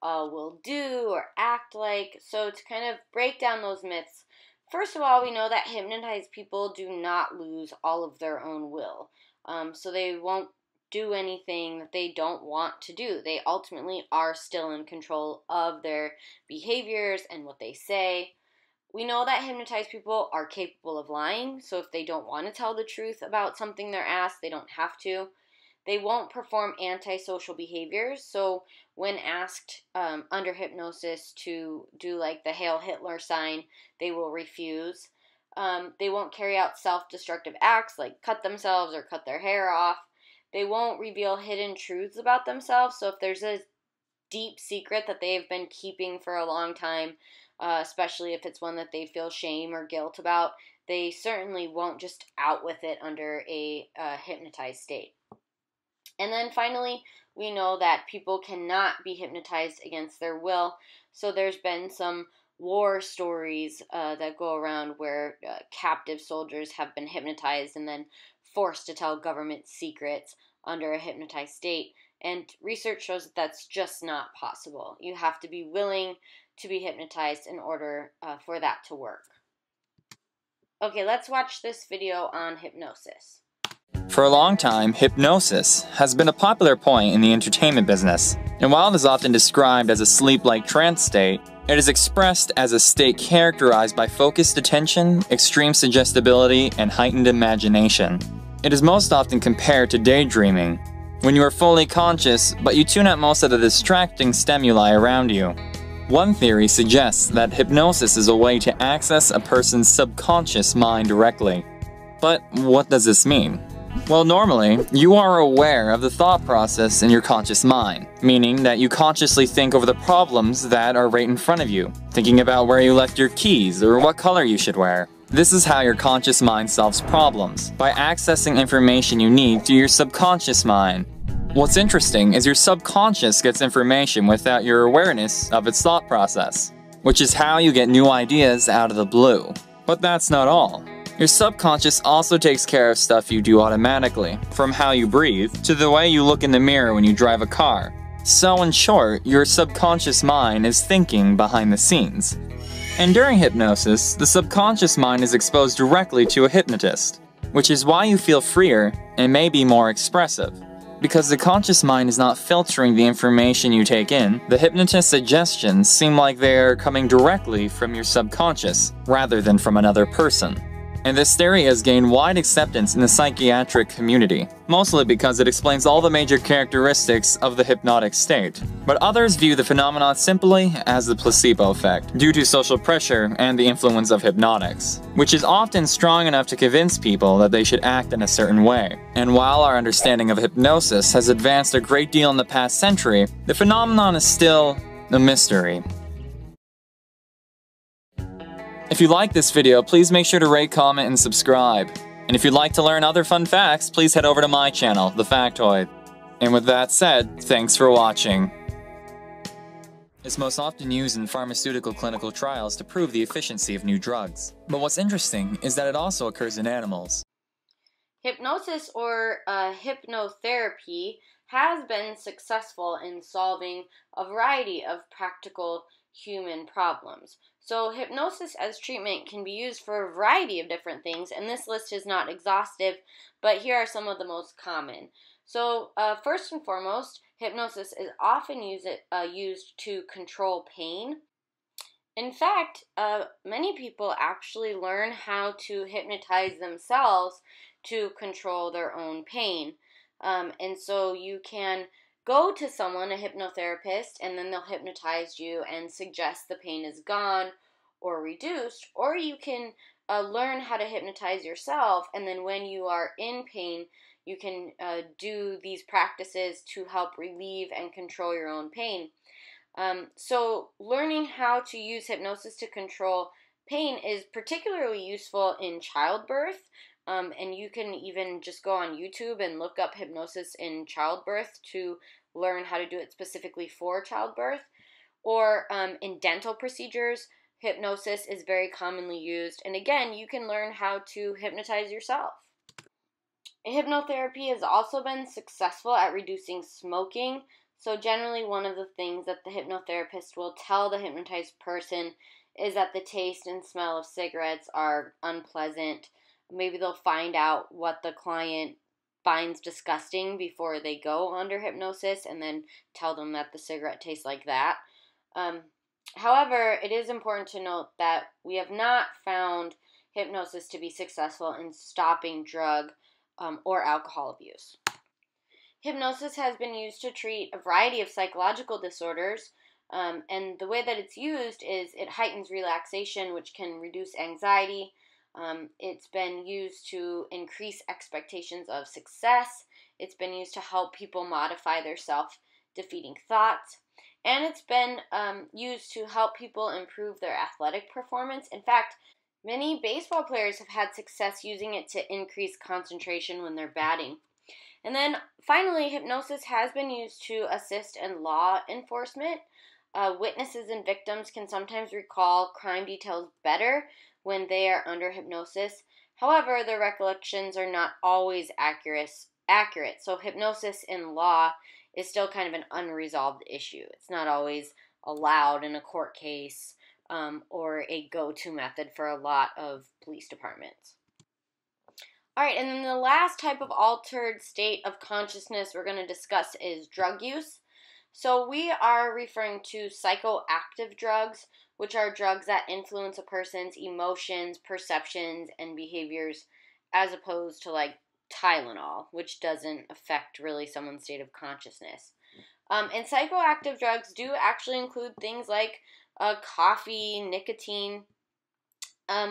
will do or act like. So to kind of break down those myths, first of all, we know that hypnotized people do not lose all of their own will. So they won't do anything that they don't want to do. They ultimately are still in control of their behaviors and what they say. We know that hypnotized people are capable of lying, so if they don't want to tell the truth about something they're asked, they don't have to. They won't perform antisocial behaviors, so when asked under hypnosis to do like the Hail Hitler sign, they will refuse. They won't carry out self-destructive acts like cut themselves or cut their hair off. They won't reveal hidden truths about themselves, so if there's a deep secret that they've been keeping for a long time, especially if it's one that they feel shame or guilt about, they certainly won't just out with it under a hypnotized state. And then finally, we know that people cannot be hypnotized against their will. So there's been some war stories that go around where captive soldiers have been hypnotized and then forced to tell government secrets under a hypnotized state. And research shows that that's just not possible. You have to be willing to be hypnotized in order for that to work. Okay, let's watch this video on hypnosis. For a long time, hypnosis has been a popular point in the entertainment business, and while it is often described as a sleep-like trance state, it is expressed as a state characterized by focused attention, extreme suggestibility, and heightened imagination. It is most often compared to daydreaming, when you are fully conscious, but you tune out most of the distracting stimuli around you. One theory suggests that hypnosis is a way to access a person's subconscious mind directly. But what does this mean? Well, normally, you are aware of the thought process in your conscious mind, meaning that you consciously think over the problems that are right in front of you, thinking about where you left your keys or what color you should wear. This is how your conscious mind solves problems, by accessing information you need through your subconscious mind. What's interesting is your subconscious gets information without your awareness of its thought process, which is how you get new ideas out of the blue. But that's not all. Your subconscious also takes care of stuff you do automatically, from how you breathe to the way you look in the mirror when you drive a car. So in short, your subconscious mind is thinking behind the scenes. And during hypnosis, the subconscious mind is exposed directly to a hypnotist, which is why you feel freer and may be more expressive. Because the conscious mind is not filtering the information you take in, the hypnotist's suggestions seem like they're coming directly from your subconscious, rather than from another person. And this theory has gained wide acceptance in the psychiatric community, mostly because it explains all the major characteristics of the hypnotic state. But others view the phenomenon simply as the placebo effect, due to social pressure and the influence of hypnotics, which is often strong enough to convince people that they should act in a certain way. And while our understanding of hypnosis has advanced a great deal in the past century, the phenomenon is still a mystery. If you like this video, please make sure to rate, comment, and subscribe. And if you'd like to learn other fun facts, please head over to my channel, The Factoid. And with that said, thanks for watching. It's most often used in pharmaceutical clinical trials to prove the efficiency of new drugs. But what's interesting is that it also occurs in animals. Hypnosis or hypnotherapy has been successful in solving a variety of practical human problems. So hypnosis as treatment can be used for a variety of different things, and this list is not exhaustive, but here are some of the most common. So first and foremost, hypnosis is often used to control pain. In fact, many people actually learn how to hypnotize themselves to control their own pain. And so you can go to someone, a hypnotherapist, and then they'll hypnotize you and suggest the pain is gone or reduced, or you can learn how to hypnotize yourself, and then when you are in pain, you can do these practices to help relieve and control your own pain. So learning how to use hypnosis to control pain is particularly useful in childbirth, and you can even just go on YouTube and look up hypnosis in childbirth to learn how to do it specifically for childbirth. Or in dental procedures, hypnosis is very commonly used, and again, you can learn how to hypnotize yourself. Hypnotherapy has also been successful at reducing smoking. So generally one of the things that the hypnotherapist will tell the hypnotized person is that the taste and smell of cigarettes are unpleasant. Maybe they'll find out what the client finds disgusting before they go under hypnosis and then tell them that the cigarette tastes like that. However, it is important to note that we have not found hypnosis to be successful in stopping drug or alcohol abuse. Hypnosis has been used to treat a variety of psychological disorders, and the way that it's used is it heightens relaxation, which can reduce anxiety. It's been used to increase expectations of success. It's been used to help people modify their self-defeating thoughts. And it's been used to help people improve their athletic performance. In fact, many baseball players have had success using it to increase concentration when they're batting. And then finally, hypnosis has been used to assist in law enforcement. Witnesses and victims can sometimes recall crime details better when they are under hypnosis. However, their recollections are not always accurate. So hypnosis in law is still kind of an unresolved issue. It's not always allowed in a court case or a go-to method for a lot of police departments. All right, and then the last type of altered state of consciousness we're going to discuss is drug use. So we are referring to psychoactive drugs, which are drugs that influence a person's emotions, perceptions, and behaviors, as opposed to like Tylenol, which doesn't affect really someone's state of consciousness. And psychoactive drugs do actually include things like coffee, nicotine.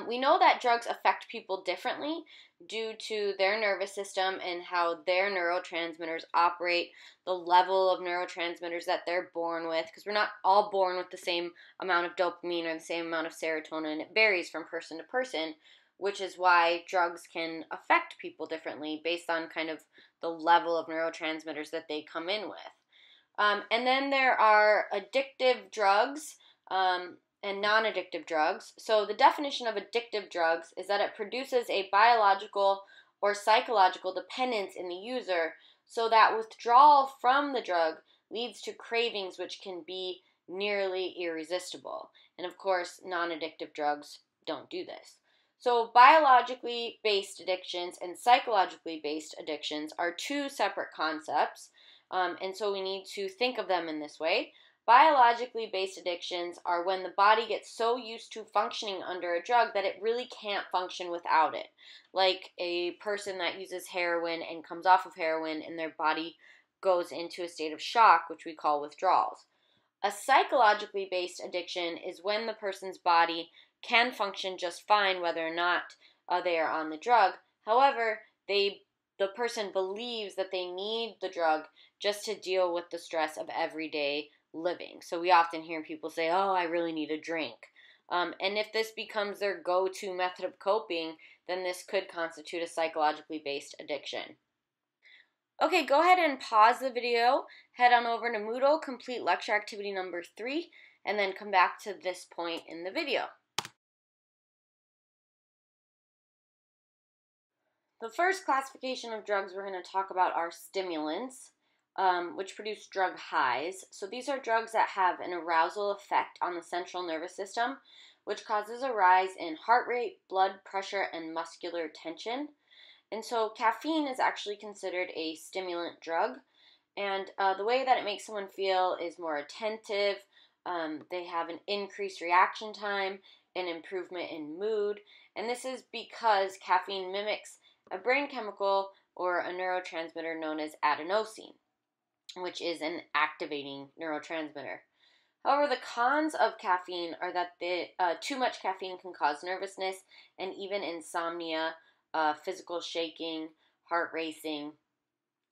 We know that drugs affect people differently due to their nervous system and how their neurotransmitters operate, the level of neurotransmitters that they're born with, because we're not all born with the same amount of dopamine or the same amount of serotonin. It varies from person to person, which is why drugs can affect people differently based on kind of the level of neurotransmitters that they come in with. And then there are addictive drugs and non-addictive drugs. So the definition of addictive drugs is that it produces a biological or psychological dependence in the user, so that withdrawal from the drug leads to cravings which can be nearly irresistible. And of course, non-addictive drugs don't do this. So biologically based addictions and psychologically based addictions are two separate concepts, and so we need to think of them in this way. Biologically based addictions are when the body gets so used to functioning under a drug that it really can't function without it. Like a person that uses heroin and comes off of heroin and their body goes into a state of shock, which we call withdrawals. A psychologically based addiction is when the person's body can function just fine whether or not they are on the drug. However, the person believes that they need the drug just to deal with the stress of everyday living. So we often hear people say, oh, I really need a drink. And if this becomes their go-to method of coping, then this could constitute a psychologically based addiction. Okay, go ahead and pause the video, head on over to Moodle, complete lecture activity number 3, and then come back to this point in the video. The first classification of drugs we're going to talk about are stimulants, which produce drug highs. So these are drugs that have an arousal effect on the central nervous system, which causes a rise in heart rate, blood pressure, and muscular tension. And so caffeine is actually considered a stimulant drug, and the way that it makes someone feel is more attentive. They have an increased reaction time, an improvement in mood, and this is because caffeine mimics a brain chemical or a neurotransmitter known as adenosine. which is an activating neurotransmitter. However, the cons of caffeine are that too much caffeine can cause nervousness and even insomnia, physical shaking, heart racing.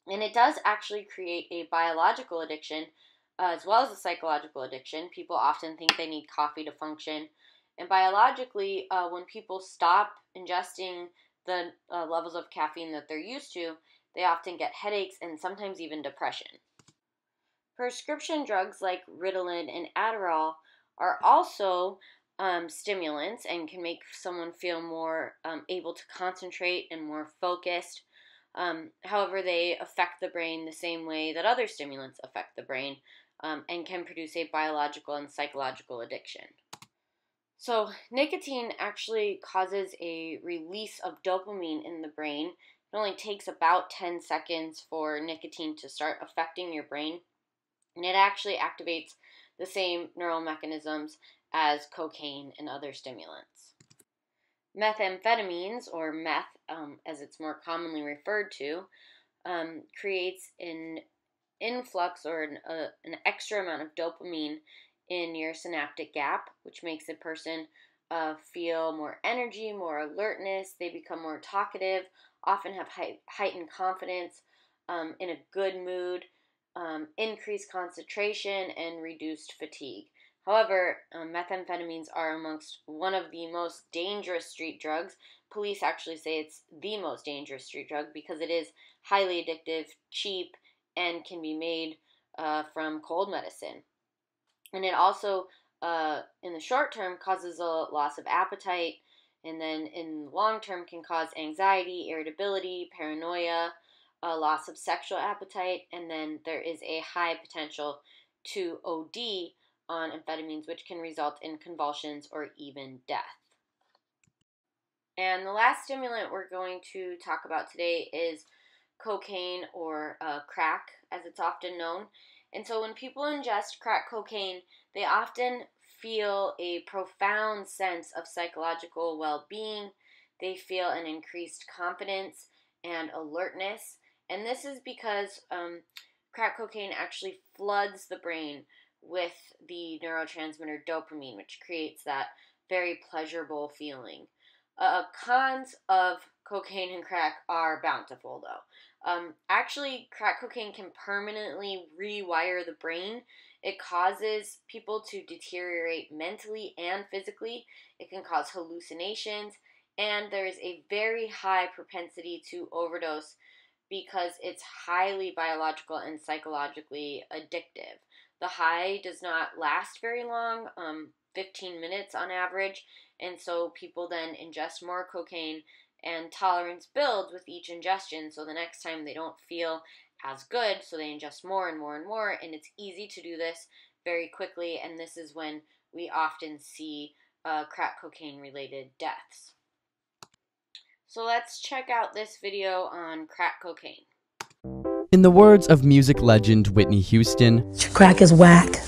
And it does actually create a biological addiction as well as a psychological addiction. People often think they need coffee to function. And biologically, when people stop ingesting the levels of caffeine that they're used to, they often get headaches and sometimes even depression. Prescription drugs like Ritalin and Adderall are also stimulants and can make someone feel more able to concentrate and more focused. However, they affect the brain the same way that other stimulants affect the brain and can produce a biological and psychological addiction. So, nicotine actually causes a release of dopamine in the brain. It only takes about 10 seconds for nicotine to start affecting your brain, and it actually activates the same neural mechanisms as cocaine and other stimulants. Methamphetamines, or meth as it's more commonly referred to, creates an influx or an extra amount of dopamine in your synaptic gap, which makes a person feel more energy, more alertness. They become more talkative, often have heightened confidence, in a good mood, increased concentration, and reduced fatigue. However, methamphetamines are amongst one of the most dangerous street drugs. Police actually say it's the most dangerous street drug because it is highly addictive, cheap, and can be made from cold medicine. And it also, in the short term, causes a loss of appetite, and then in the long term can cause anxiety, irritability, paranoia, a loss of sexual appetite, and then there is a high potential to OD on amphetamines, which can result in convulsions or even death. And the last stimulant we're going to talk about today is cocaine, or crack, as it's often known. And so when people ingest crack cocaine, they often feel a profound sense of psychological well-being. They feel an increased confidence and alertness. And this is because crack cocaine actually floods the brain with the neurotransmitter dopamine, which creates that very pleasurable feeling. Cons of cocaine and crack are bountiful, though. Actually, crack cocaine can permanently rewire the brain. It causes people to deteriorate mentally and physically. It can cause hallucinations, and there is a very high propensity to overdose because it's highly biological and psychologically addictive. The high does not last very long, 15 minutes on average, and so people then ingest more cocaine, and tolerance builds with each ingestion, so the next time they don't feel as good, so they ingest more and more and more, and it's easy to do this very quickly, and this is when we often see crack cocaine related deaths. So let's check out this video on crack cocaine. In the words of music legend Whitney Houston, "Crack is whack."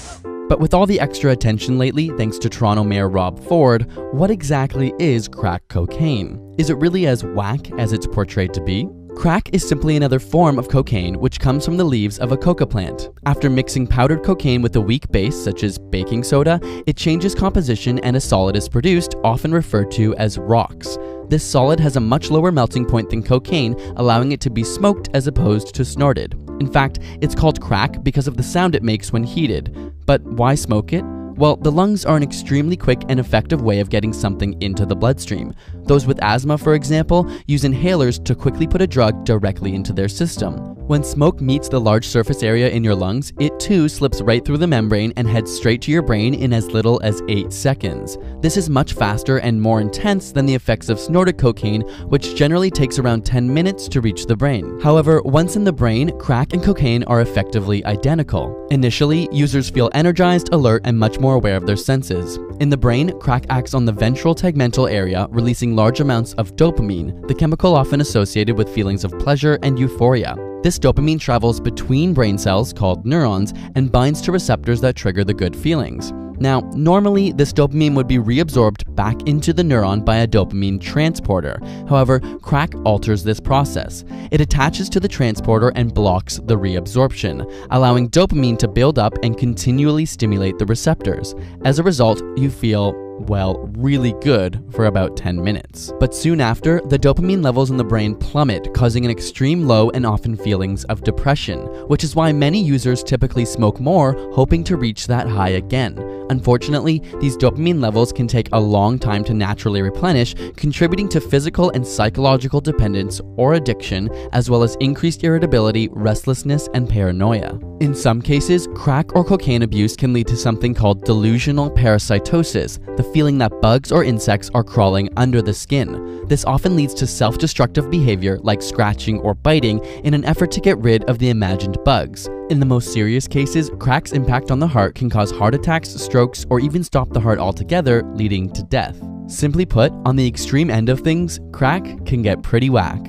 But with all the extra attention lately, thanks to Toronto Mayor Rob Ford, what exactly is crack cocaine? Is it really as whack as it's portrayed to be? Crack is simply another form of cocaine which comes from the leaves of a coca plant. After mixing powdered cocaine with a weak base such as baking soda, it changes composition and a solid is produced, often referred to as rocks. This solid has a much lower melting point than cocaine, allowing it to be smoked as opposed to snorted. In fact, it's called crack because of the sound it makes when heated. But why smoke it? Well, the lungs are an extremely quick and effective way of getting something into the bloodstream. Those with asthma, for example, use inhalers to quickly put a drug directly into their system. When smoke meets the large surface area in your lungs, it too slips right through the membrane and heads straight to your brain in as little as 8 seconds. This is much faster and more intense than the effects of snorted cocaine, which generally takes around 10 minutes to reach the brain. However, once in the brain, crack and cocaine are effectively identical. Initially, users feel energized, alert, and much more aware of their senses. In the brain, crack acts on the ventral tegmental area, releasing large amounts of dopamine, the chemical often associated with feelings of pleasure and euphoria. This dopamine travels between brain cells, called neurons, and binds to receptors that trigger the good feelings. Now, normally, this dopamine would be reabsorbed back into the neuron by a dopamine transporter. However, crack alters this process. It attaches to the transporter and blocks the reabsorption, allowing dopamine to build up and continually stimulate the receptors. As a result, you feel, well, really good for about 10 minutes. But soon after, the dopamine levels in the brain plummet, causing an extreme low and often feelings of depression, which is why many users typically smoke more, hoping to reach that high again. Unfortunately, these dopamine levels can take a long time to naturally replenish, contributing to physical and psychological dependence or addiction, as well as increased irritability, restlessness, and paranoia. In some cases, crack or cocaine abuse can lead to something called delusional parasitosis, the feeling that bugs or insects are crawling under the skin. This often leads to self-destructive behavior like scratching or biting in an effort to get rid of the imagined bugs. In the most serious cases, crack's impact on the heart can cause heart attacks, strokes, or even stop the heart altogether, leading to death. Simply put, on the extreme end of things, crack can get pretty whack.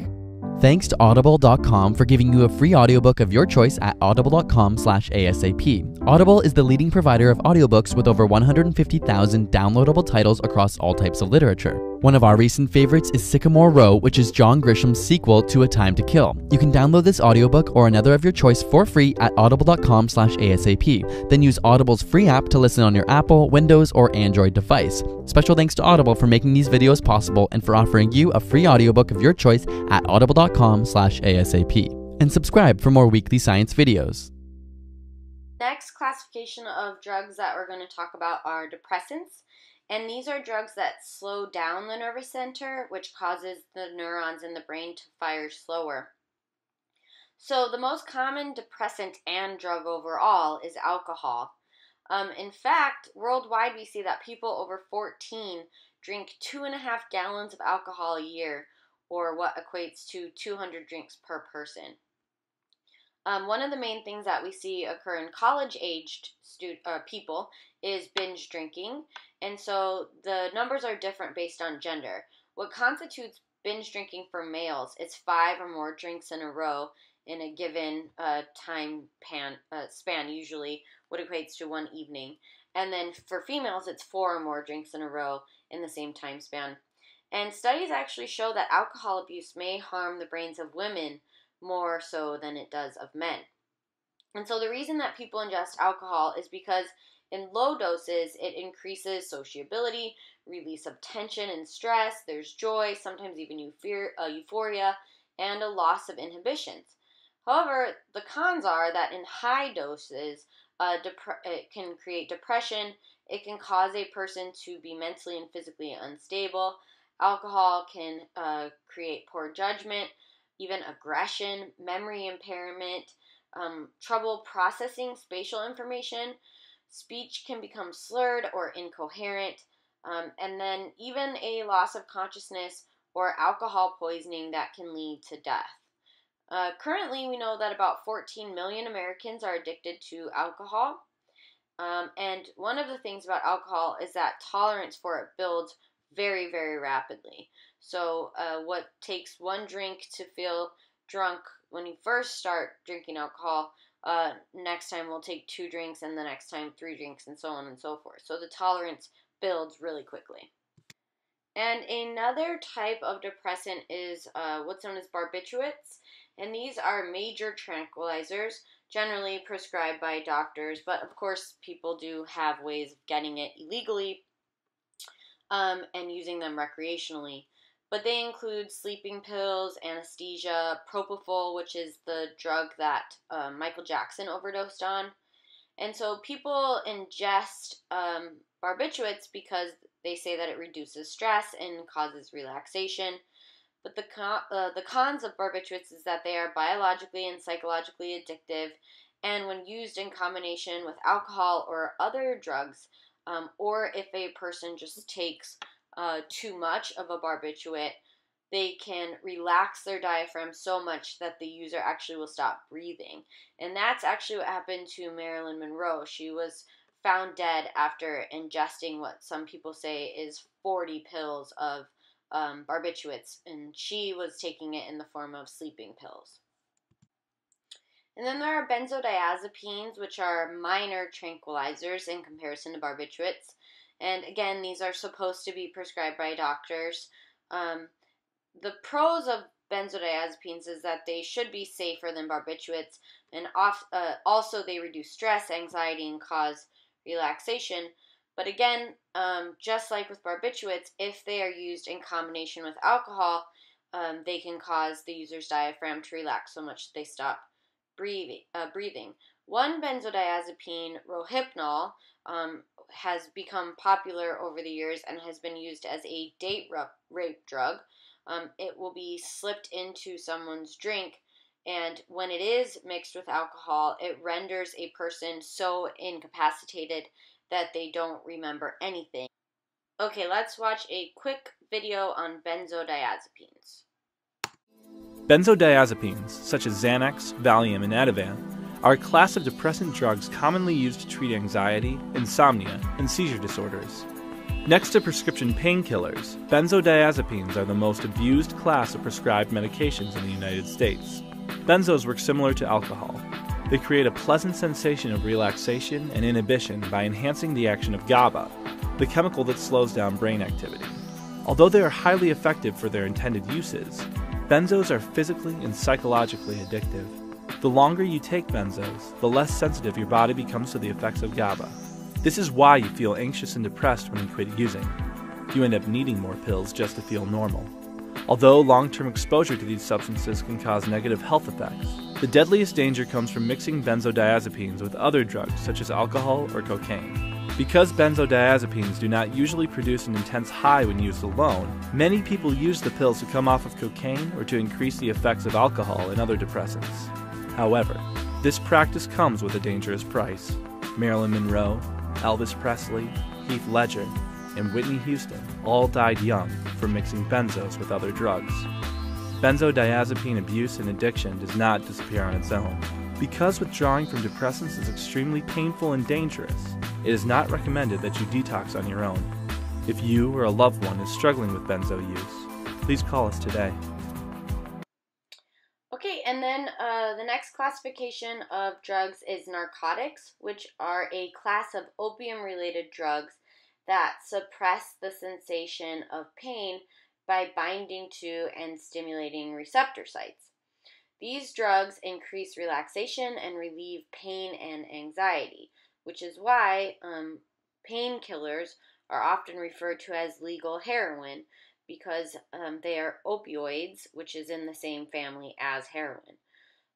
Thanks to Audible.com for giving you a free audiobook of your choice at audible.com/ASAP. Audible is the leading provider of audiobooks with over 150,000 downloadable titles across all types of literature. One of our recent favorites is Sycamore Row, which is John Grisham's sequel to A Time to Kill. You can download this audiobook or another of your choice for free at audible.com/ASAP. Then use Audible's free app to listen on your Apple, Windows, or Android device. Special thanks to Audible for making these videos possible and for offering you a free audiobook of your choice at audible.com/ASAP. And subscribe for more weekly science videos. Next classification of drugs that we're going to talk about are depressants. And these are drugs that slow down the nervous center, which causes the neurons in the brain to fire slower. So the most common depressant and drug overall is alcohol. In fact, worldwide we see that people over 14 drink 2.5 gallons of alcohol a year, or what equates to 200 drinks per person. One of the main things that we see occur in college-aged people is binge drinking, and so the numbers are different based on gender. What constitutes binge drinking for males is 5 or more drinks in a row in a given time span, usually what equates to one evening. And then for females, it's 4 or more drinks in a row in the same time span. And studies actually show that alcohol abuse may harm the brains of women more so than it does of men. And so the reason that people ingest alcohol is because in low doses, it increases sociability, release of tension and stress, there's joy, sometimes even euphoria, and a loss of inhibitions. However, the cons are that in high doses, it can create depression, it can cause a person to be mentally and physically unstable. Alcohol can create poor judgment, even aggression, memory impairment, trouble processing spatial information. Speech can become slurred or incoherent, and then even a loss of consciousness or alcohol poisoning that can lead to death. Currently, we know that about 14 million Americans are addicted to alcohol, and one of the things about alcohol is that tolerance for it builds very, very rapidly. So what takes one drink to feel drunk when you first start drinking alcohol, next time will take 2 drinks, and the next time 3 drinks, and so on and so forth. So the tolerance builds really quickly. And another type of depressant is what's known as barbiturates, and these are major tranquilizers, generally prescribed by doctors, but of course people do have ways of getting it illegally and using them recreationally. But they include sleeping pills, anesthesia, propofol, which is the drug that Michael Jackson overdosed on. And so people ingest barbiturates because they say that it reduces stress and causes relaxation. But the cons of barbiturates is that they are biologically and psychologically addictive, and when used in combination with alcohol or other drugs, or if a person just takes too much of a barbiturate, they can relax their diaphragm so much that the user actually will stop breathing. And that's actually what happened to Marilyn Monroe. She was found dead after ingesting what some people say is 40 pills of barbiturates, and she was taking it in the form of sleeping pills. And then there are benzodiazepines, which are minor tranquilizers in comparison to barbiturates. And again, these are supposed to be prescribed by doctors. The pros of benzodiazepines is that they should be safer than barbiturates, and also they reduce stress, anxiety, and cause relaxation. But again, just like with barbiturates, if they are used in combination with alcohol, they can cause the user's diaphragm to relax so much that they stop breathing. One benzodiazepine, Rohypnol, has become popular over the years and has been used as a date rape drug. It will be slipped into someone's drink, and when it is mixed with alcohol, it renders a person so incapacitated that they don't remember anything. Okay, let's watch a quick video on benzodiazepines. Benzodiazepines, such as Xanax, Valium, and Ativan, are a class of depressant drugs commonly used to treat anxiety, insomnia, and seizure disorders. Next to prescription painkillers, benzodiazepines are the most abused class of prescribed medications in the United States. Benzos work similar to alcohol. They create a pleasant sensation of relaxation and inhibition by enhancing the action of GABA, the chemical that slows down brain activity. Although they are highly effective for their intended uses, benzos are physically and psychologically addictive. The longer you take benzos, the less sensitive your body becomes to the effects of GABA. This is why you feel anxious and depressed when you quit using. You end up needing more pills just to feel normal. Although long-term exposure to these substances can cause negative health effects, the deadliest danger comes from mixing benzodiazepines with other drugs such as alcohol or cocaine. Because benzodiazepines do not usually produce an intense high when used alone, many people use the pills to come off of cocaine or to increase the effects of alcohol and other depressants. However, this practice comes with a dangerous price. Marilyn Monroe, Elvis Presley, Heath Ledger, and Whitney Houston all died young from mixing benzos with other drugs. Benzodiazepine abuse and addiction does not disappear on its own. Because withdrawing from depressants is extremely painful and dangerous, it is not recommended that you detox on your own. If you or a loved one is struggling with benzo use, please call us today. Okay, and then the next classification of drugs is narcotics, which are a class of opium-related drugs that suppress the sensation of pain by binding to and stimulating receptor sites. These drugs increase relaxation and relieve pain and anxiety, which is why painkillers are often referred to as legal heroin, because they are opioids, which is in the same family as heroin.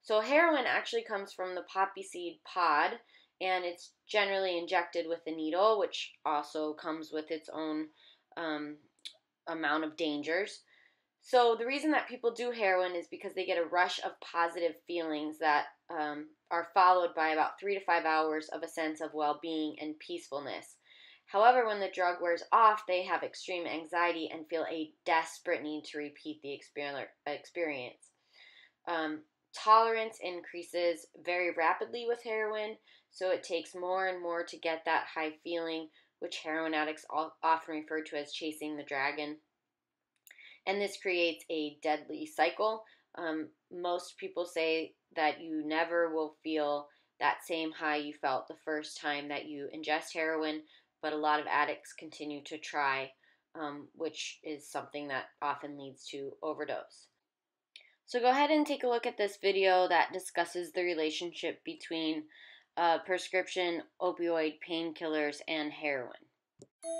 So heroin actually comes from the poppy seed pod, and it's generally injected with a needle, which also comes with its own amount of dangers. So the reason that people do heroin is because they get a rush of positive feelings that are followed by about 3 to 5 hours of a sense of well-being and peacefulness. However, when the drug wears off, they have extreme anxiety and feel a desperate need to repeat the experience. Tolerance increases very rapidly with heroin, so it takes more and more to get that high feeling, which heroin addicts often refer to as chasing the dragon. And this creates a deadly cycle. Most people say that you never will feel that same high you felt the first time that you ingest heroin, but a lot of addicts continue to try, which is something that often leads to overdose. So go ahead and take a look at this video that discusses the relationship between prescription opioid painkillers and heroin.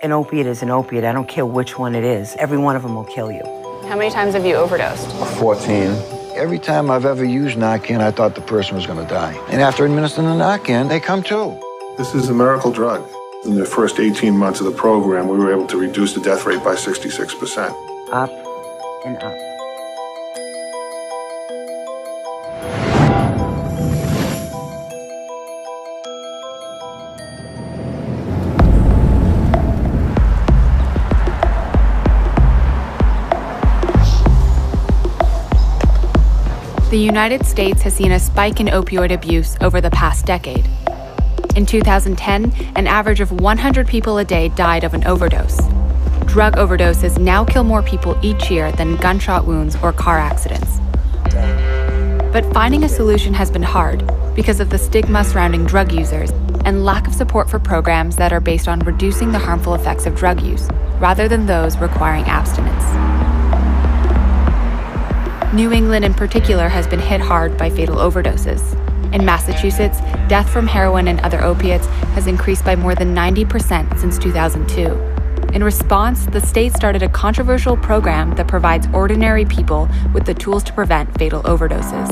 An opiate is an opiate. I don't care which one it is. Every one of them will kill you. How many times have you overdosed? 14. Every time I've ever used Narcan, I thought the person was going to die. And after administering the Narcan, they come to. This is a miracle drug. In the first 18 months of the program, we were able to reduce the death rate by 66%. Up and up. The United States has seen a spike in opioid abuse over the past decade. In 2010, an average of 100 people a day died of an overdose. Drug overdoses now kill more people each year than gunshot wounds or car accidents. But finding a solution has been hard because of the stigma surrounding drug users and lack of support for programs that are based on reducing the harmful effects of drug use, rather than those requiring abstinence. New England in particular has been hit hard by fatal overdoses. In Massachusetts, death from heroin and other opiates has increased by more than 90% since 2002. In response, the state started a controversial program that provides ordinary people with the tools to prevent fatal overdoses.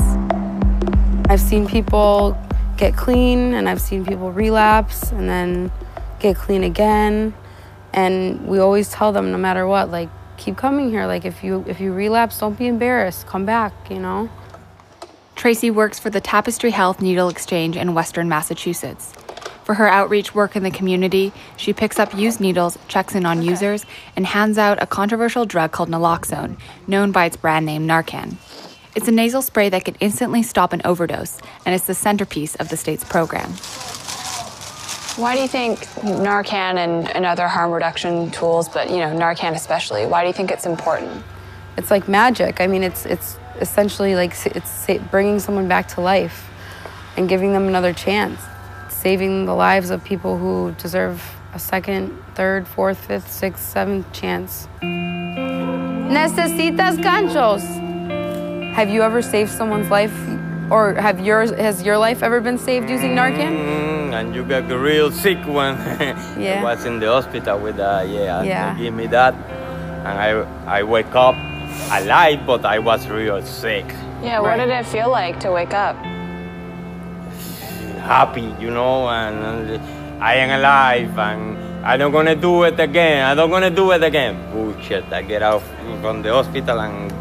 I've seen people get clean, and I've seen people relapse and then get clean again. And we always tell them, no matter what, like, keep coming here. Like, if you relapse, don't be embarrassed. Come back, you know? Tracy works for the Tapestry Health Needle Exchange in Western Massachusetts. For her outreach work in the community, she picks up used needles, checks in on users, and hands out a controversial drug called naloxone, known by its brand name Narcan. It's a nasal spray that can instantly stop an overdose, and it's the centerpiece of the state's program. Why do you think Narcan and other harm reduction tools, but Narcan especially, why do you think it's important? It's like magic. I mean, it's essentially like it's bringing someone back to life and giving them another chance, saving the lives of people who deserve a second, third, fourth, fifth, sixth, seventh chance. Necesitas ganchos. Have you ever saved someone's life, or has your life ever been saved using Narcan? And you get the real sick one. Yeah. I was in the hospital with that, yeah. They give me that, and I wake up alive, but I was real sick. Yeah, what did it feel like to wake up? Happy, and I am alive, and I'm not gonna do it again. I'm not gonna do it again. Bullshit, I get out from the hospital and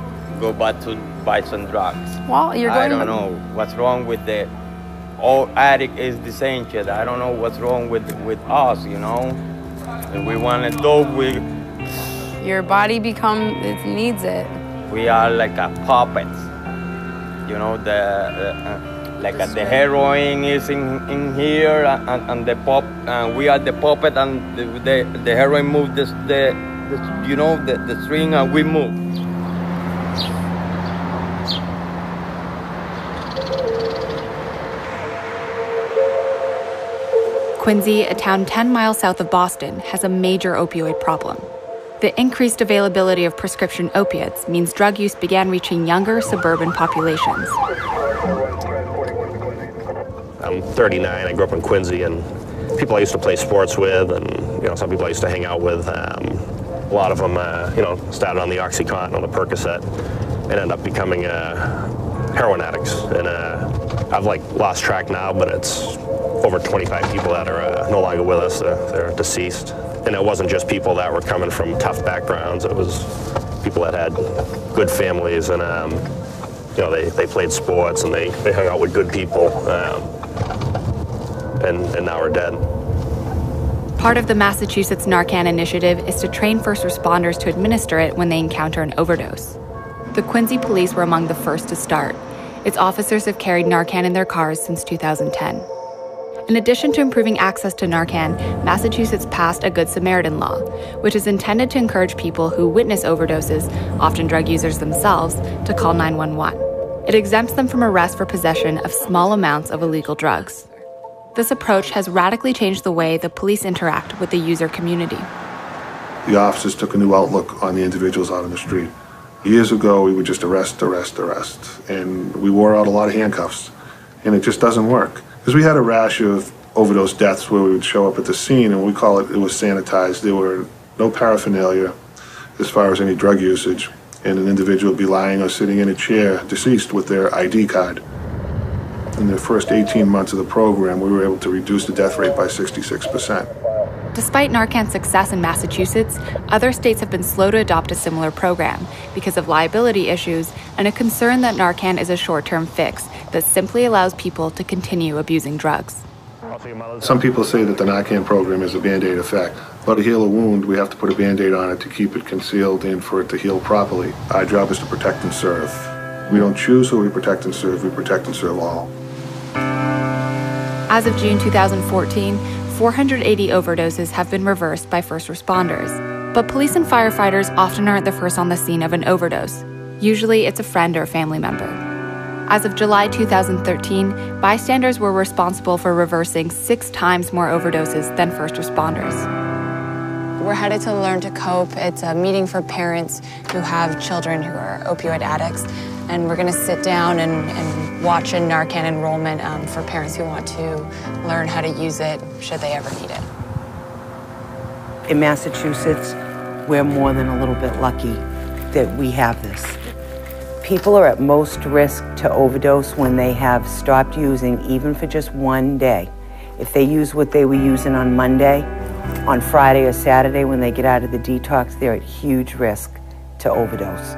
go back to buy some drugs. Well, you're going I don't know what's wrong with all addict is the same shit. I don't know what's wrong with us, If we want to dope, your body it needs it. We are like a puppet. The heroin is in here, and the we are the puppet, and the heroin moves the string, and we move. Quincy, a town 10 miles south of Boston, has a major opioid problem. The increased availability of prescription opiates means drug use began reaching younger suburban populations. I'm 39, I grew up in Quincy, and people I used to play sports with, and some people I used to hang out with, a lot of them, started on the OxyContin, on the Percocet, and ended up becoming heroin addicts. And I've lost track now, but it's over 25 people that are no longer with us. They're deceased. And it wasn't just people that were coming from tough backgrounds. It was people that had good families, and they played sports, and they hung out with good people, and now are dead. Part of the Massachusetts Narcan initiative is to train first responders to administer it when they encounter an overdose. The Quincy police were among the first to start. Its officers have carried Narcan in their cars since 2010. In addition to improving access to Narcan, Massachusetts passed a Good Samaritan law, which is intended to encourage people who witness overdoses, often drug users themselves, to call 911. It exempts them from arrest for possession of small amounts of illegal drugs. This approach has radically changed the way the police interact with the user community. The officers took a new outlook on the individuals out on the street. Years ago, we would just arrest, and we wore out a lot of handcuffs, and it just doesn't work. Because we had a rash of overdose deaths where we would show up at the scene, and we call it was sanitized. There were no paraphernalia as far as any drug usage, and an individual would be lying or sitting in a chair, deceased, with their ID card. In the first 18 months of the program, we were able to reduce the death rate by 66%. Despite Narcan's success in Massachusetts, other states have been slow to adopt a similar program because of liability issues and a concern that Narcan is a short-term fix that simply allows people to continue abusing drugs. Some people say that the Narcan program is a Band-Aid effect. But to heal a wound, we have to put a Band-Aid on it to keep it concealed and for it to heal properly. Our job is to protect and serve. We don't choose who we protect and serve all. As of June 2014, 480 overdoses have been reversed by first responders. But police and firefighters often aren't the first on the scene of an overdose. Usually it's a friend or family member. As of July 2013, bystanders were responsible for reversing 6 times more overdoses than first responders. We're headed to Learn to Cope. It's a meeting for parents who have children who are opioid addicts. And we're going to sit down and watch a Narcan enrollment for parents who want to learn how to use it should they ever need it. In Massachusetts, we're more than a little bit lucky that we have this. People are at most risk to overdose when they have stopped using, even for just one day. If they use what they were using on Monday, on Friday or Saturday when they get out of the detox, they're at huge risk to overdose.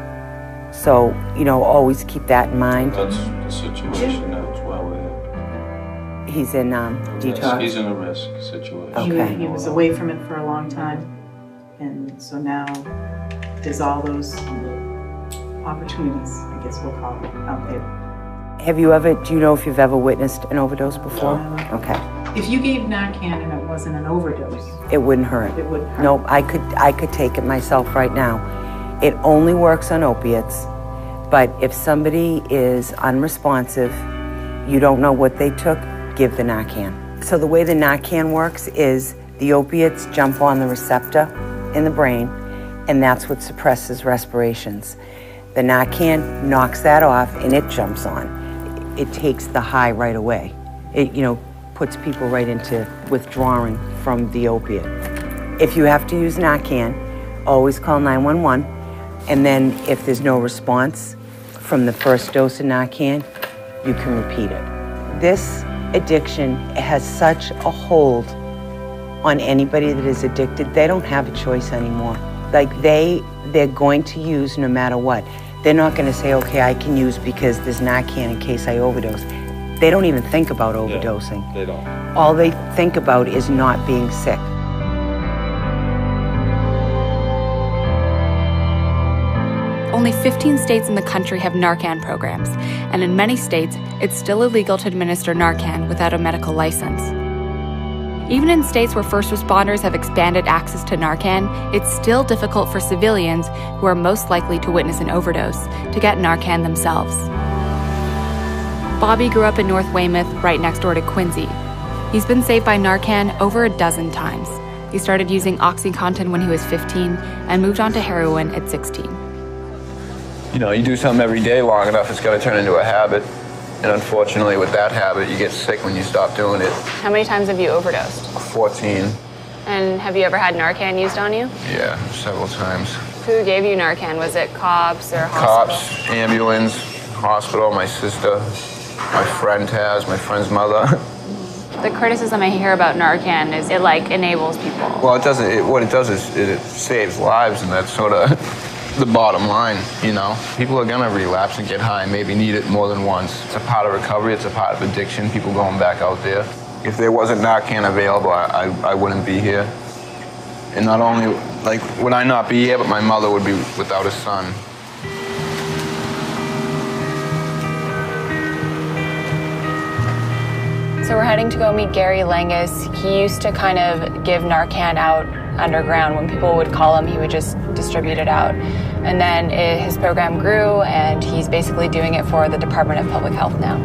So, you know, always keep that in mind. That's the situation now as well. Yeah. He's in detox? He's in a risk situation. Okay. He was away from it for a long time, and so now there's all those opportunities, I guess we'll call it, out there. Do you know if you've ever witnessed an overdose before? No. Okay. If you gave Narcan and it wasn't an overdose, It wouldn't hurt. It wouldn't hurt. No, I could take it myself right now. It only works on opiates, but if somebody is unresponsive, you don't know what they took, give the Narcan. So the way the Narcan works is the opiates jump on the receptor in the brain, and that's what suppresses respirations. The Narcan knocks that off and it jumps on. It takes the high right away. It, puts people right into withdrawing from the opiate. If you have to use Narcan, always call 911, and then if there's no response from the first dose of Narcan, you can repeat it. This addiction has such a hold on anybody that is addicted, they don't have a choice anymore. Like they're going to use no matter what. They're not going to say, okay, I can use because there's Narcan in case I overdose. They don't even think about overdosing. Yeah, they don't. All they think about is not being sick. Only 15 states in the country have Narcan programs, and in many states, it's still illegal to administer Narcan without a medical license. Even in states where first responders have expanded access to Narcan, it's still difficult for civilians, who are most likely to witness an overdose, to get Narcan themselves. Bobby grew up in North Weymouth, right next door to Quincy. He's been saved by Narcan over a dozen times. He started using OxyContin when he was 15 and moved on to heroin at 16. You do something every day long enough, it's going to turn into a habit. And unfortunately, with that habit, you get sick when you stop doing it. How many times have you overdosed? 14. And have you ever had Narcan used on you? Yeah, several times. Who gave you Narcan? Was it cops or hospital? Cops, ambulance, hospital, my sister, my friend's mother. The criticism I hear about Narcan is it enables people. Well, it doesn't. What it does is it saves lives, and that's sort of the bottom line, People are gonna relapse and get high and maybe need it more than once. It's a part of recovery, it's a part of addiction, people going back out there. If there wasn't Narcan available, I wouldn't be here. And not only, would I not be here, but my mother would be without a son. So we're heading to go meet Gary Langus. He used to kind of give Narcan out underground. When people would call him, he would just distribute it out. And then his program grew, and he's basically doing it for the Department of Public Health now.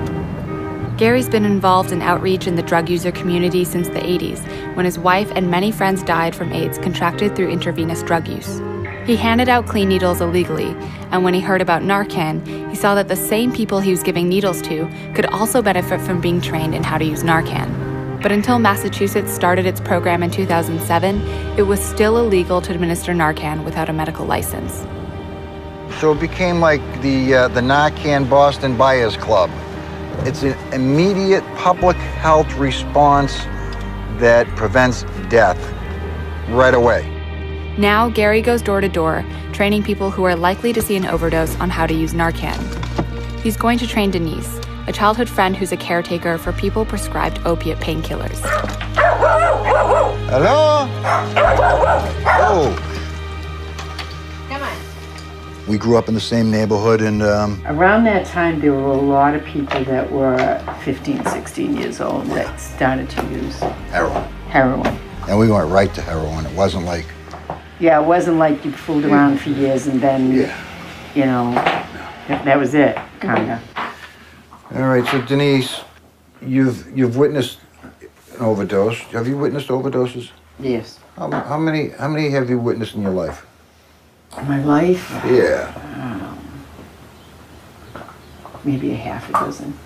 Gary's been involved in outreach in the drug user community since the 80s, when his wife and many friends died from AIDS contracted through intravenous drug use. He handed out clean needles illegally, and when he heard about Narcan, he saw that the same people he was giving needles to could also benefit from being trained in how to use Narcan. But until Massachusetts started its program in 2007, it was still illegal to administer Narcan without a medical license. So it became like the Narcan Boston Buyers Club. It's an immediate public health response that prevents death right away. Now, Gary goes door to door, training people who are likely to see an overdose on how to use Narcan. He's going to train Denise, a childhood friend who's a caretaker for people prescribed opiate painkillers. Hello? Oh. Come on. We grew up in the same neighborhood, and around that time there were a lot of people that were 15, 16 years old that started to use heroin. And we went right to heroin. It wasn't like... Yeah, it wasn't like you fooled around for years and then, that was it, kind of. All right, so Denise, you've witnessed an overdose. Have you witnessed overdoses? Yes. How many have you witnessed in your life? My life? Yeah. Maybe a half a dozen.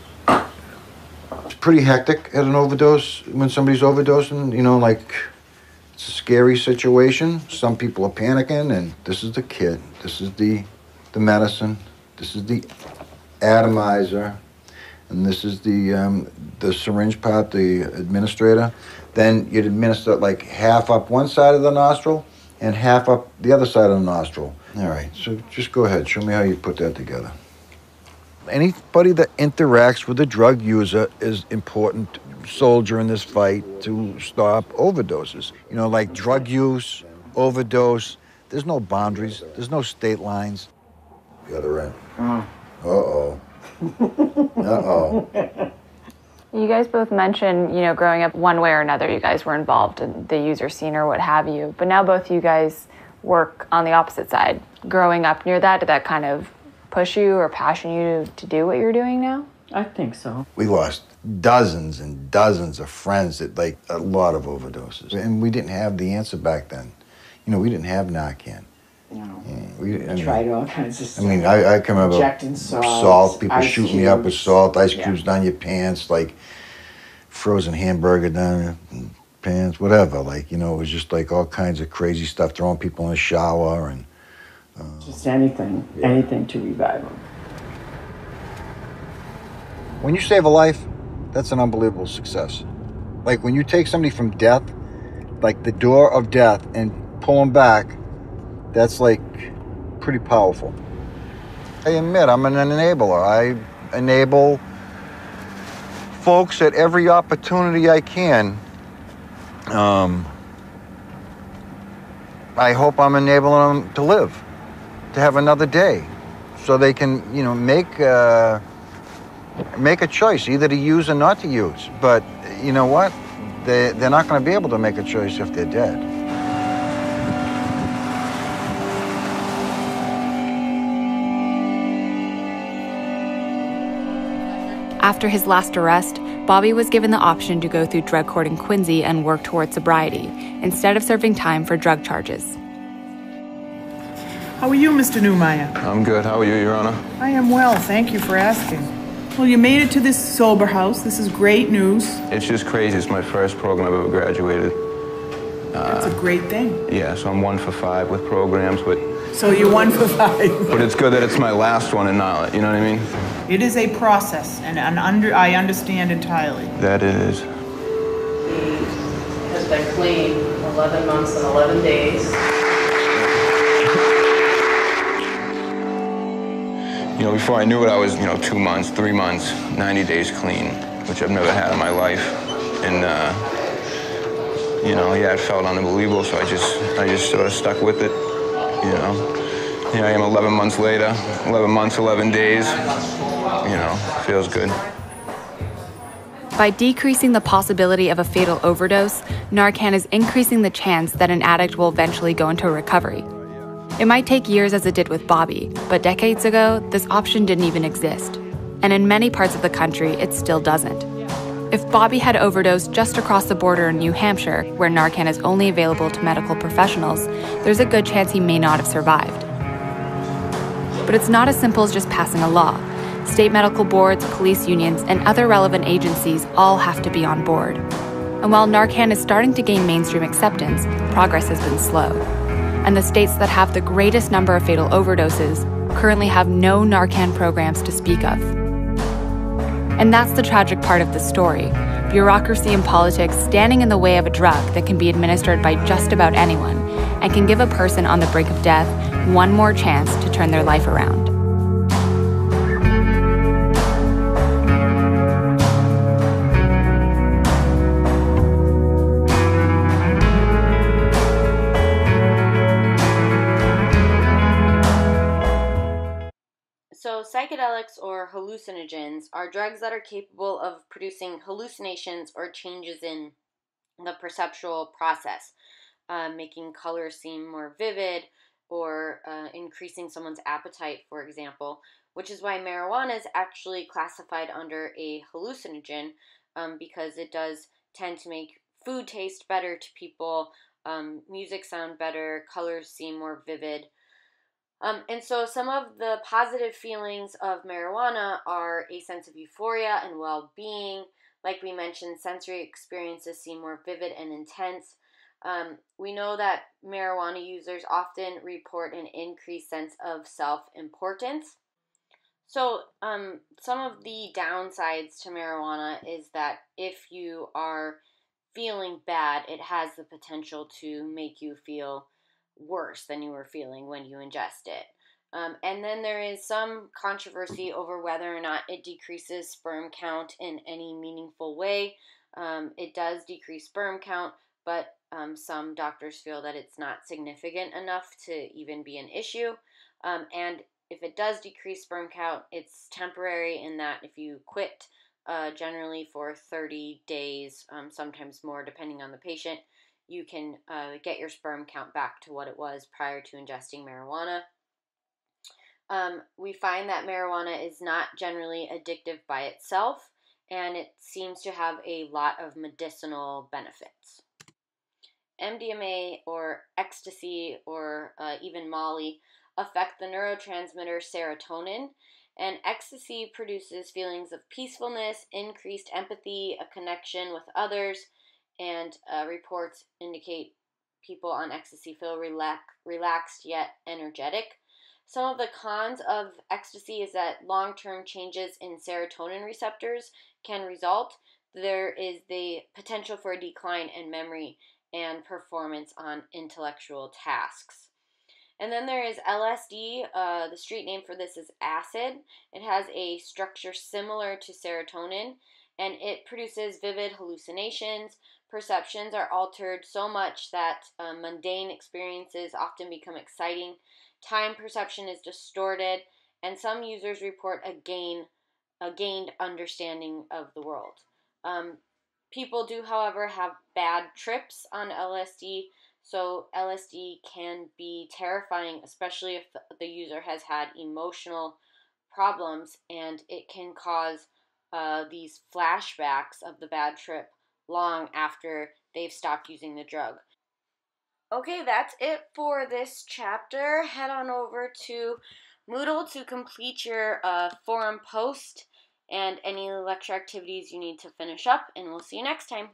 It's pretty hectic at an overdose when somebody's overdosing, you know, like it's a scary situation. Some people are panicking, and this is the kit, this is the medicine, this is the atomizer, and this is the syringe part, the administrator. Then you'd administer like half up one side of the nostril and half up the other side of the nostril. All right, so just go ahead, show me how you put that together. Anybody that interacts with a drug user is important soldier in this fight to stop overdoses. You know, like drug use, overdose, there's no boundaries, there's no state lines. The other end. Uh-oh. Uh-oh. You guys both mentioned, growing up one way or another, you guys were involved in the user scene or what have you. But now both you guys work on the opposite side. Growing up near that, did that kind of push you or passion you to do what you're doing now? I think so. We lost dozens and dozens of friends that, like, a lot of overdoses. And we didn't have the answer back then. You know, we didn't have Narcan. No. Yeah, We tried all kinds of stuff. I mean, I can remember Injecting salt, people ice shooting me up with cubes. salt, ice Yeah. cubes down your pants, like frozen hamburger down your pants, whatever. Like, you know, it was just like all kinds of crazy stuff, throwing people in the shower and... Just anything to revive them. When you save a life, that's an unbelievable success. Like when you take somebody from death, like the door of death, and pull them back, that's like pretty powerful. I admit I'm an enabler. I enable folks at every opportunity I can. I hope I'm enabling them to live, to have another day, so they can, you know, make a choice, either to use or not to use. But you know what? They're not going to be able to make a choice if they're dead. After his last arrest, Bobby was given the option to go through drug court in Quincy and work toward sobriety, instead of serving time for drug charges. How are you, Mr. Newmeyer? I'm good. How are you, Your Honor? I am well, thank you for asking. Well, you made it to this sober house. This is great news. It's just crazy. It's my first program I've ever graduated. That's a great thing. Yeah, so I'm 1 for 5 with programs, but... So you're 1 for 5. But it's good that it's my last one and not, you know what I mean? It is a process, and I understand entirely. That it is. He has been clean 11 months and 11 days. You know, before I knew it, I was, 2 months, 3 months, 90 days clean, which I've never had in my life. And, yeah, it felt unbelievable, so I just sort of stuck with it, you know. Here I am 11 months later, 11 months, 11 days, feels good. By decreasing the possibility of a fatal overdose, Narcan is increasing the chance that an addict will eventually go into recovery. It might take years as it did with Bobby, but decades ago, this option didn't even exist. And in many parts of the country, it still doesn't. If Bobby had overdosed just across the border in New Hampshire, where Narcan is only available to medical professionals, there's a good chance he may not have survived. But it's not as simple as just passing a law. State medical boards, police unions, and other relevant agencies all have to be on board. And while Narcan is starting to gain mainstream acceptance, progress has been slow. And the states that have the greatest number of fatal overdoses currently have no Narcan programs to speak of. And that's the tragic part of the story. Bureaucracy and politics standing in the way of a drug that can be administered by just about anyone and can give a person on the brink of death one more chance to turn their life around. So psychedelics or hallucinogens are drugs that are capable of producing hallucinations or changes in the perceptual process, making colors seem more vivid or increasing someone's appetite, for example, which is why marijuana is actually classified under a hallucinogen, because it does tend to make food taste better to people, music sound better, colors seem more vivid. And so some of the positive feelings of marijuana are a sense of euphoria and well-being. Like we mentioned, sensory experiences seem more vivid and intense. We know that marijuana users often report an increased sense of self-importance. So some of the downsides to marijuana is that if you are feeling bad, it has the potential to make you feel worse than you were feeling when you ingest it. And then there is some controversy over whether or not it decreases sperm count in any meaningful way. It does decrease sperm count, but some doctors feel that it's not significant enough to even be an issue. And if it does decrease sperm count, it's temporary in that if you quit generally for 30 days, sometimes more depending on the patient, you can get your sperm count back to what it was prior to ingesting marijuana. We find that marijuana is not generally addictive by itself, and it seems to have a lot of medicinal benefits. MDMA or ecstasy or even Molly affect the neurotransmitter serotonin, and ecstasy produces feelings of peacefulness, increased empathy, a connection with others, and reports indicate people on ecstasy feel relaxed yet energetic. Some of the cons of ecstasy is that long-term changes in serotonin receptors can result. There is the potential for a decline in memory and performance on intellectual tasks. And then there is LSD. The street name for this is acid. It has a structure similar to serotonin, and it produces vivid hallucinations. Perceptions are altered so much that mundane experiences often become exciting. Time perception is distorted, and some users report a gained understanding of the world. People do, however, have bad trips on LSD, so LSD can be terrifying, especially if the user has had emotional problems, and it can cause these flashbacks of the bad trip long after they've stopped using the drug. Okay, that's it for this chapter. Head on over to Moodle to complete your forum post and any lecture activities you need to finish up, and we'll see you next time.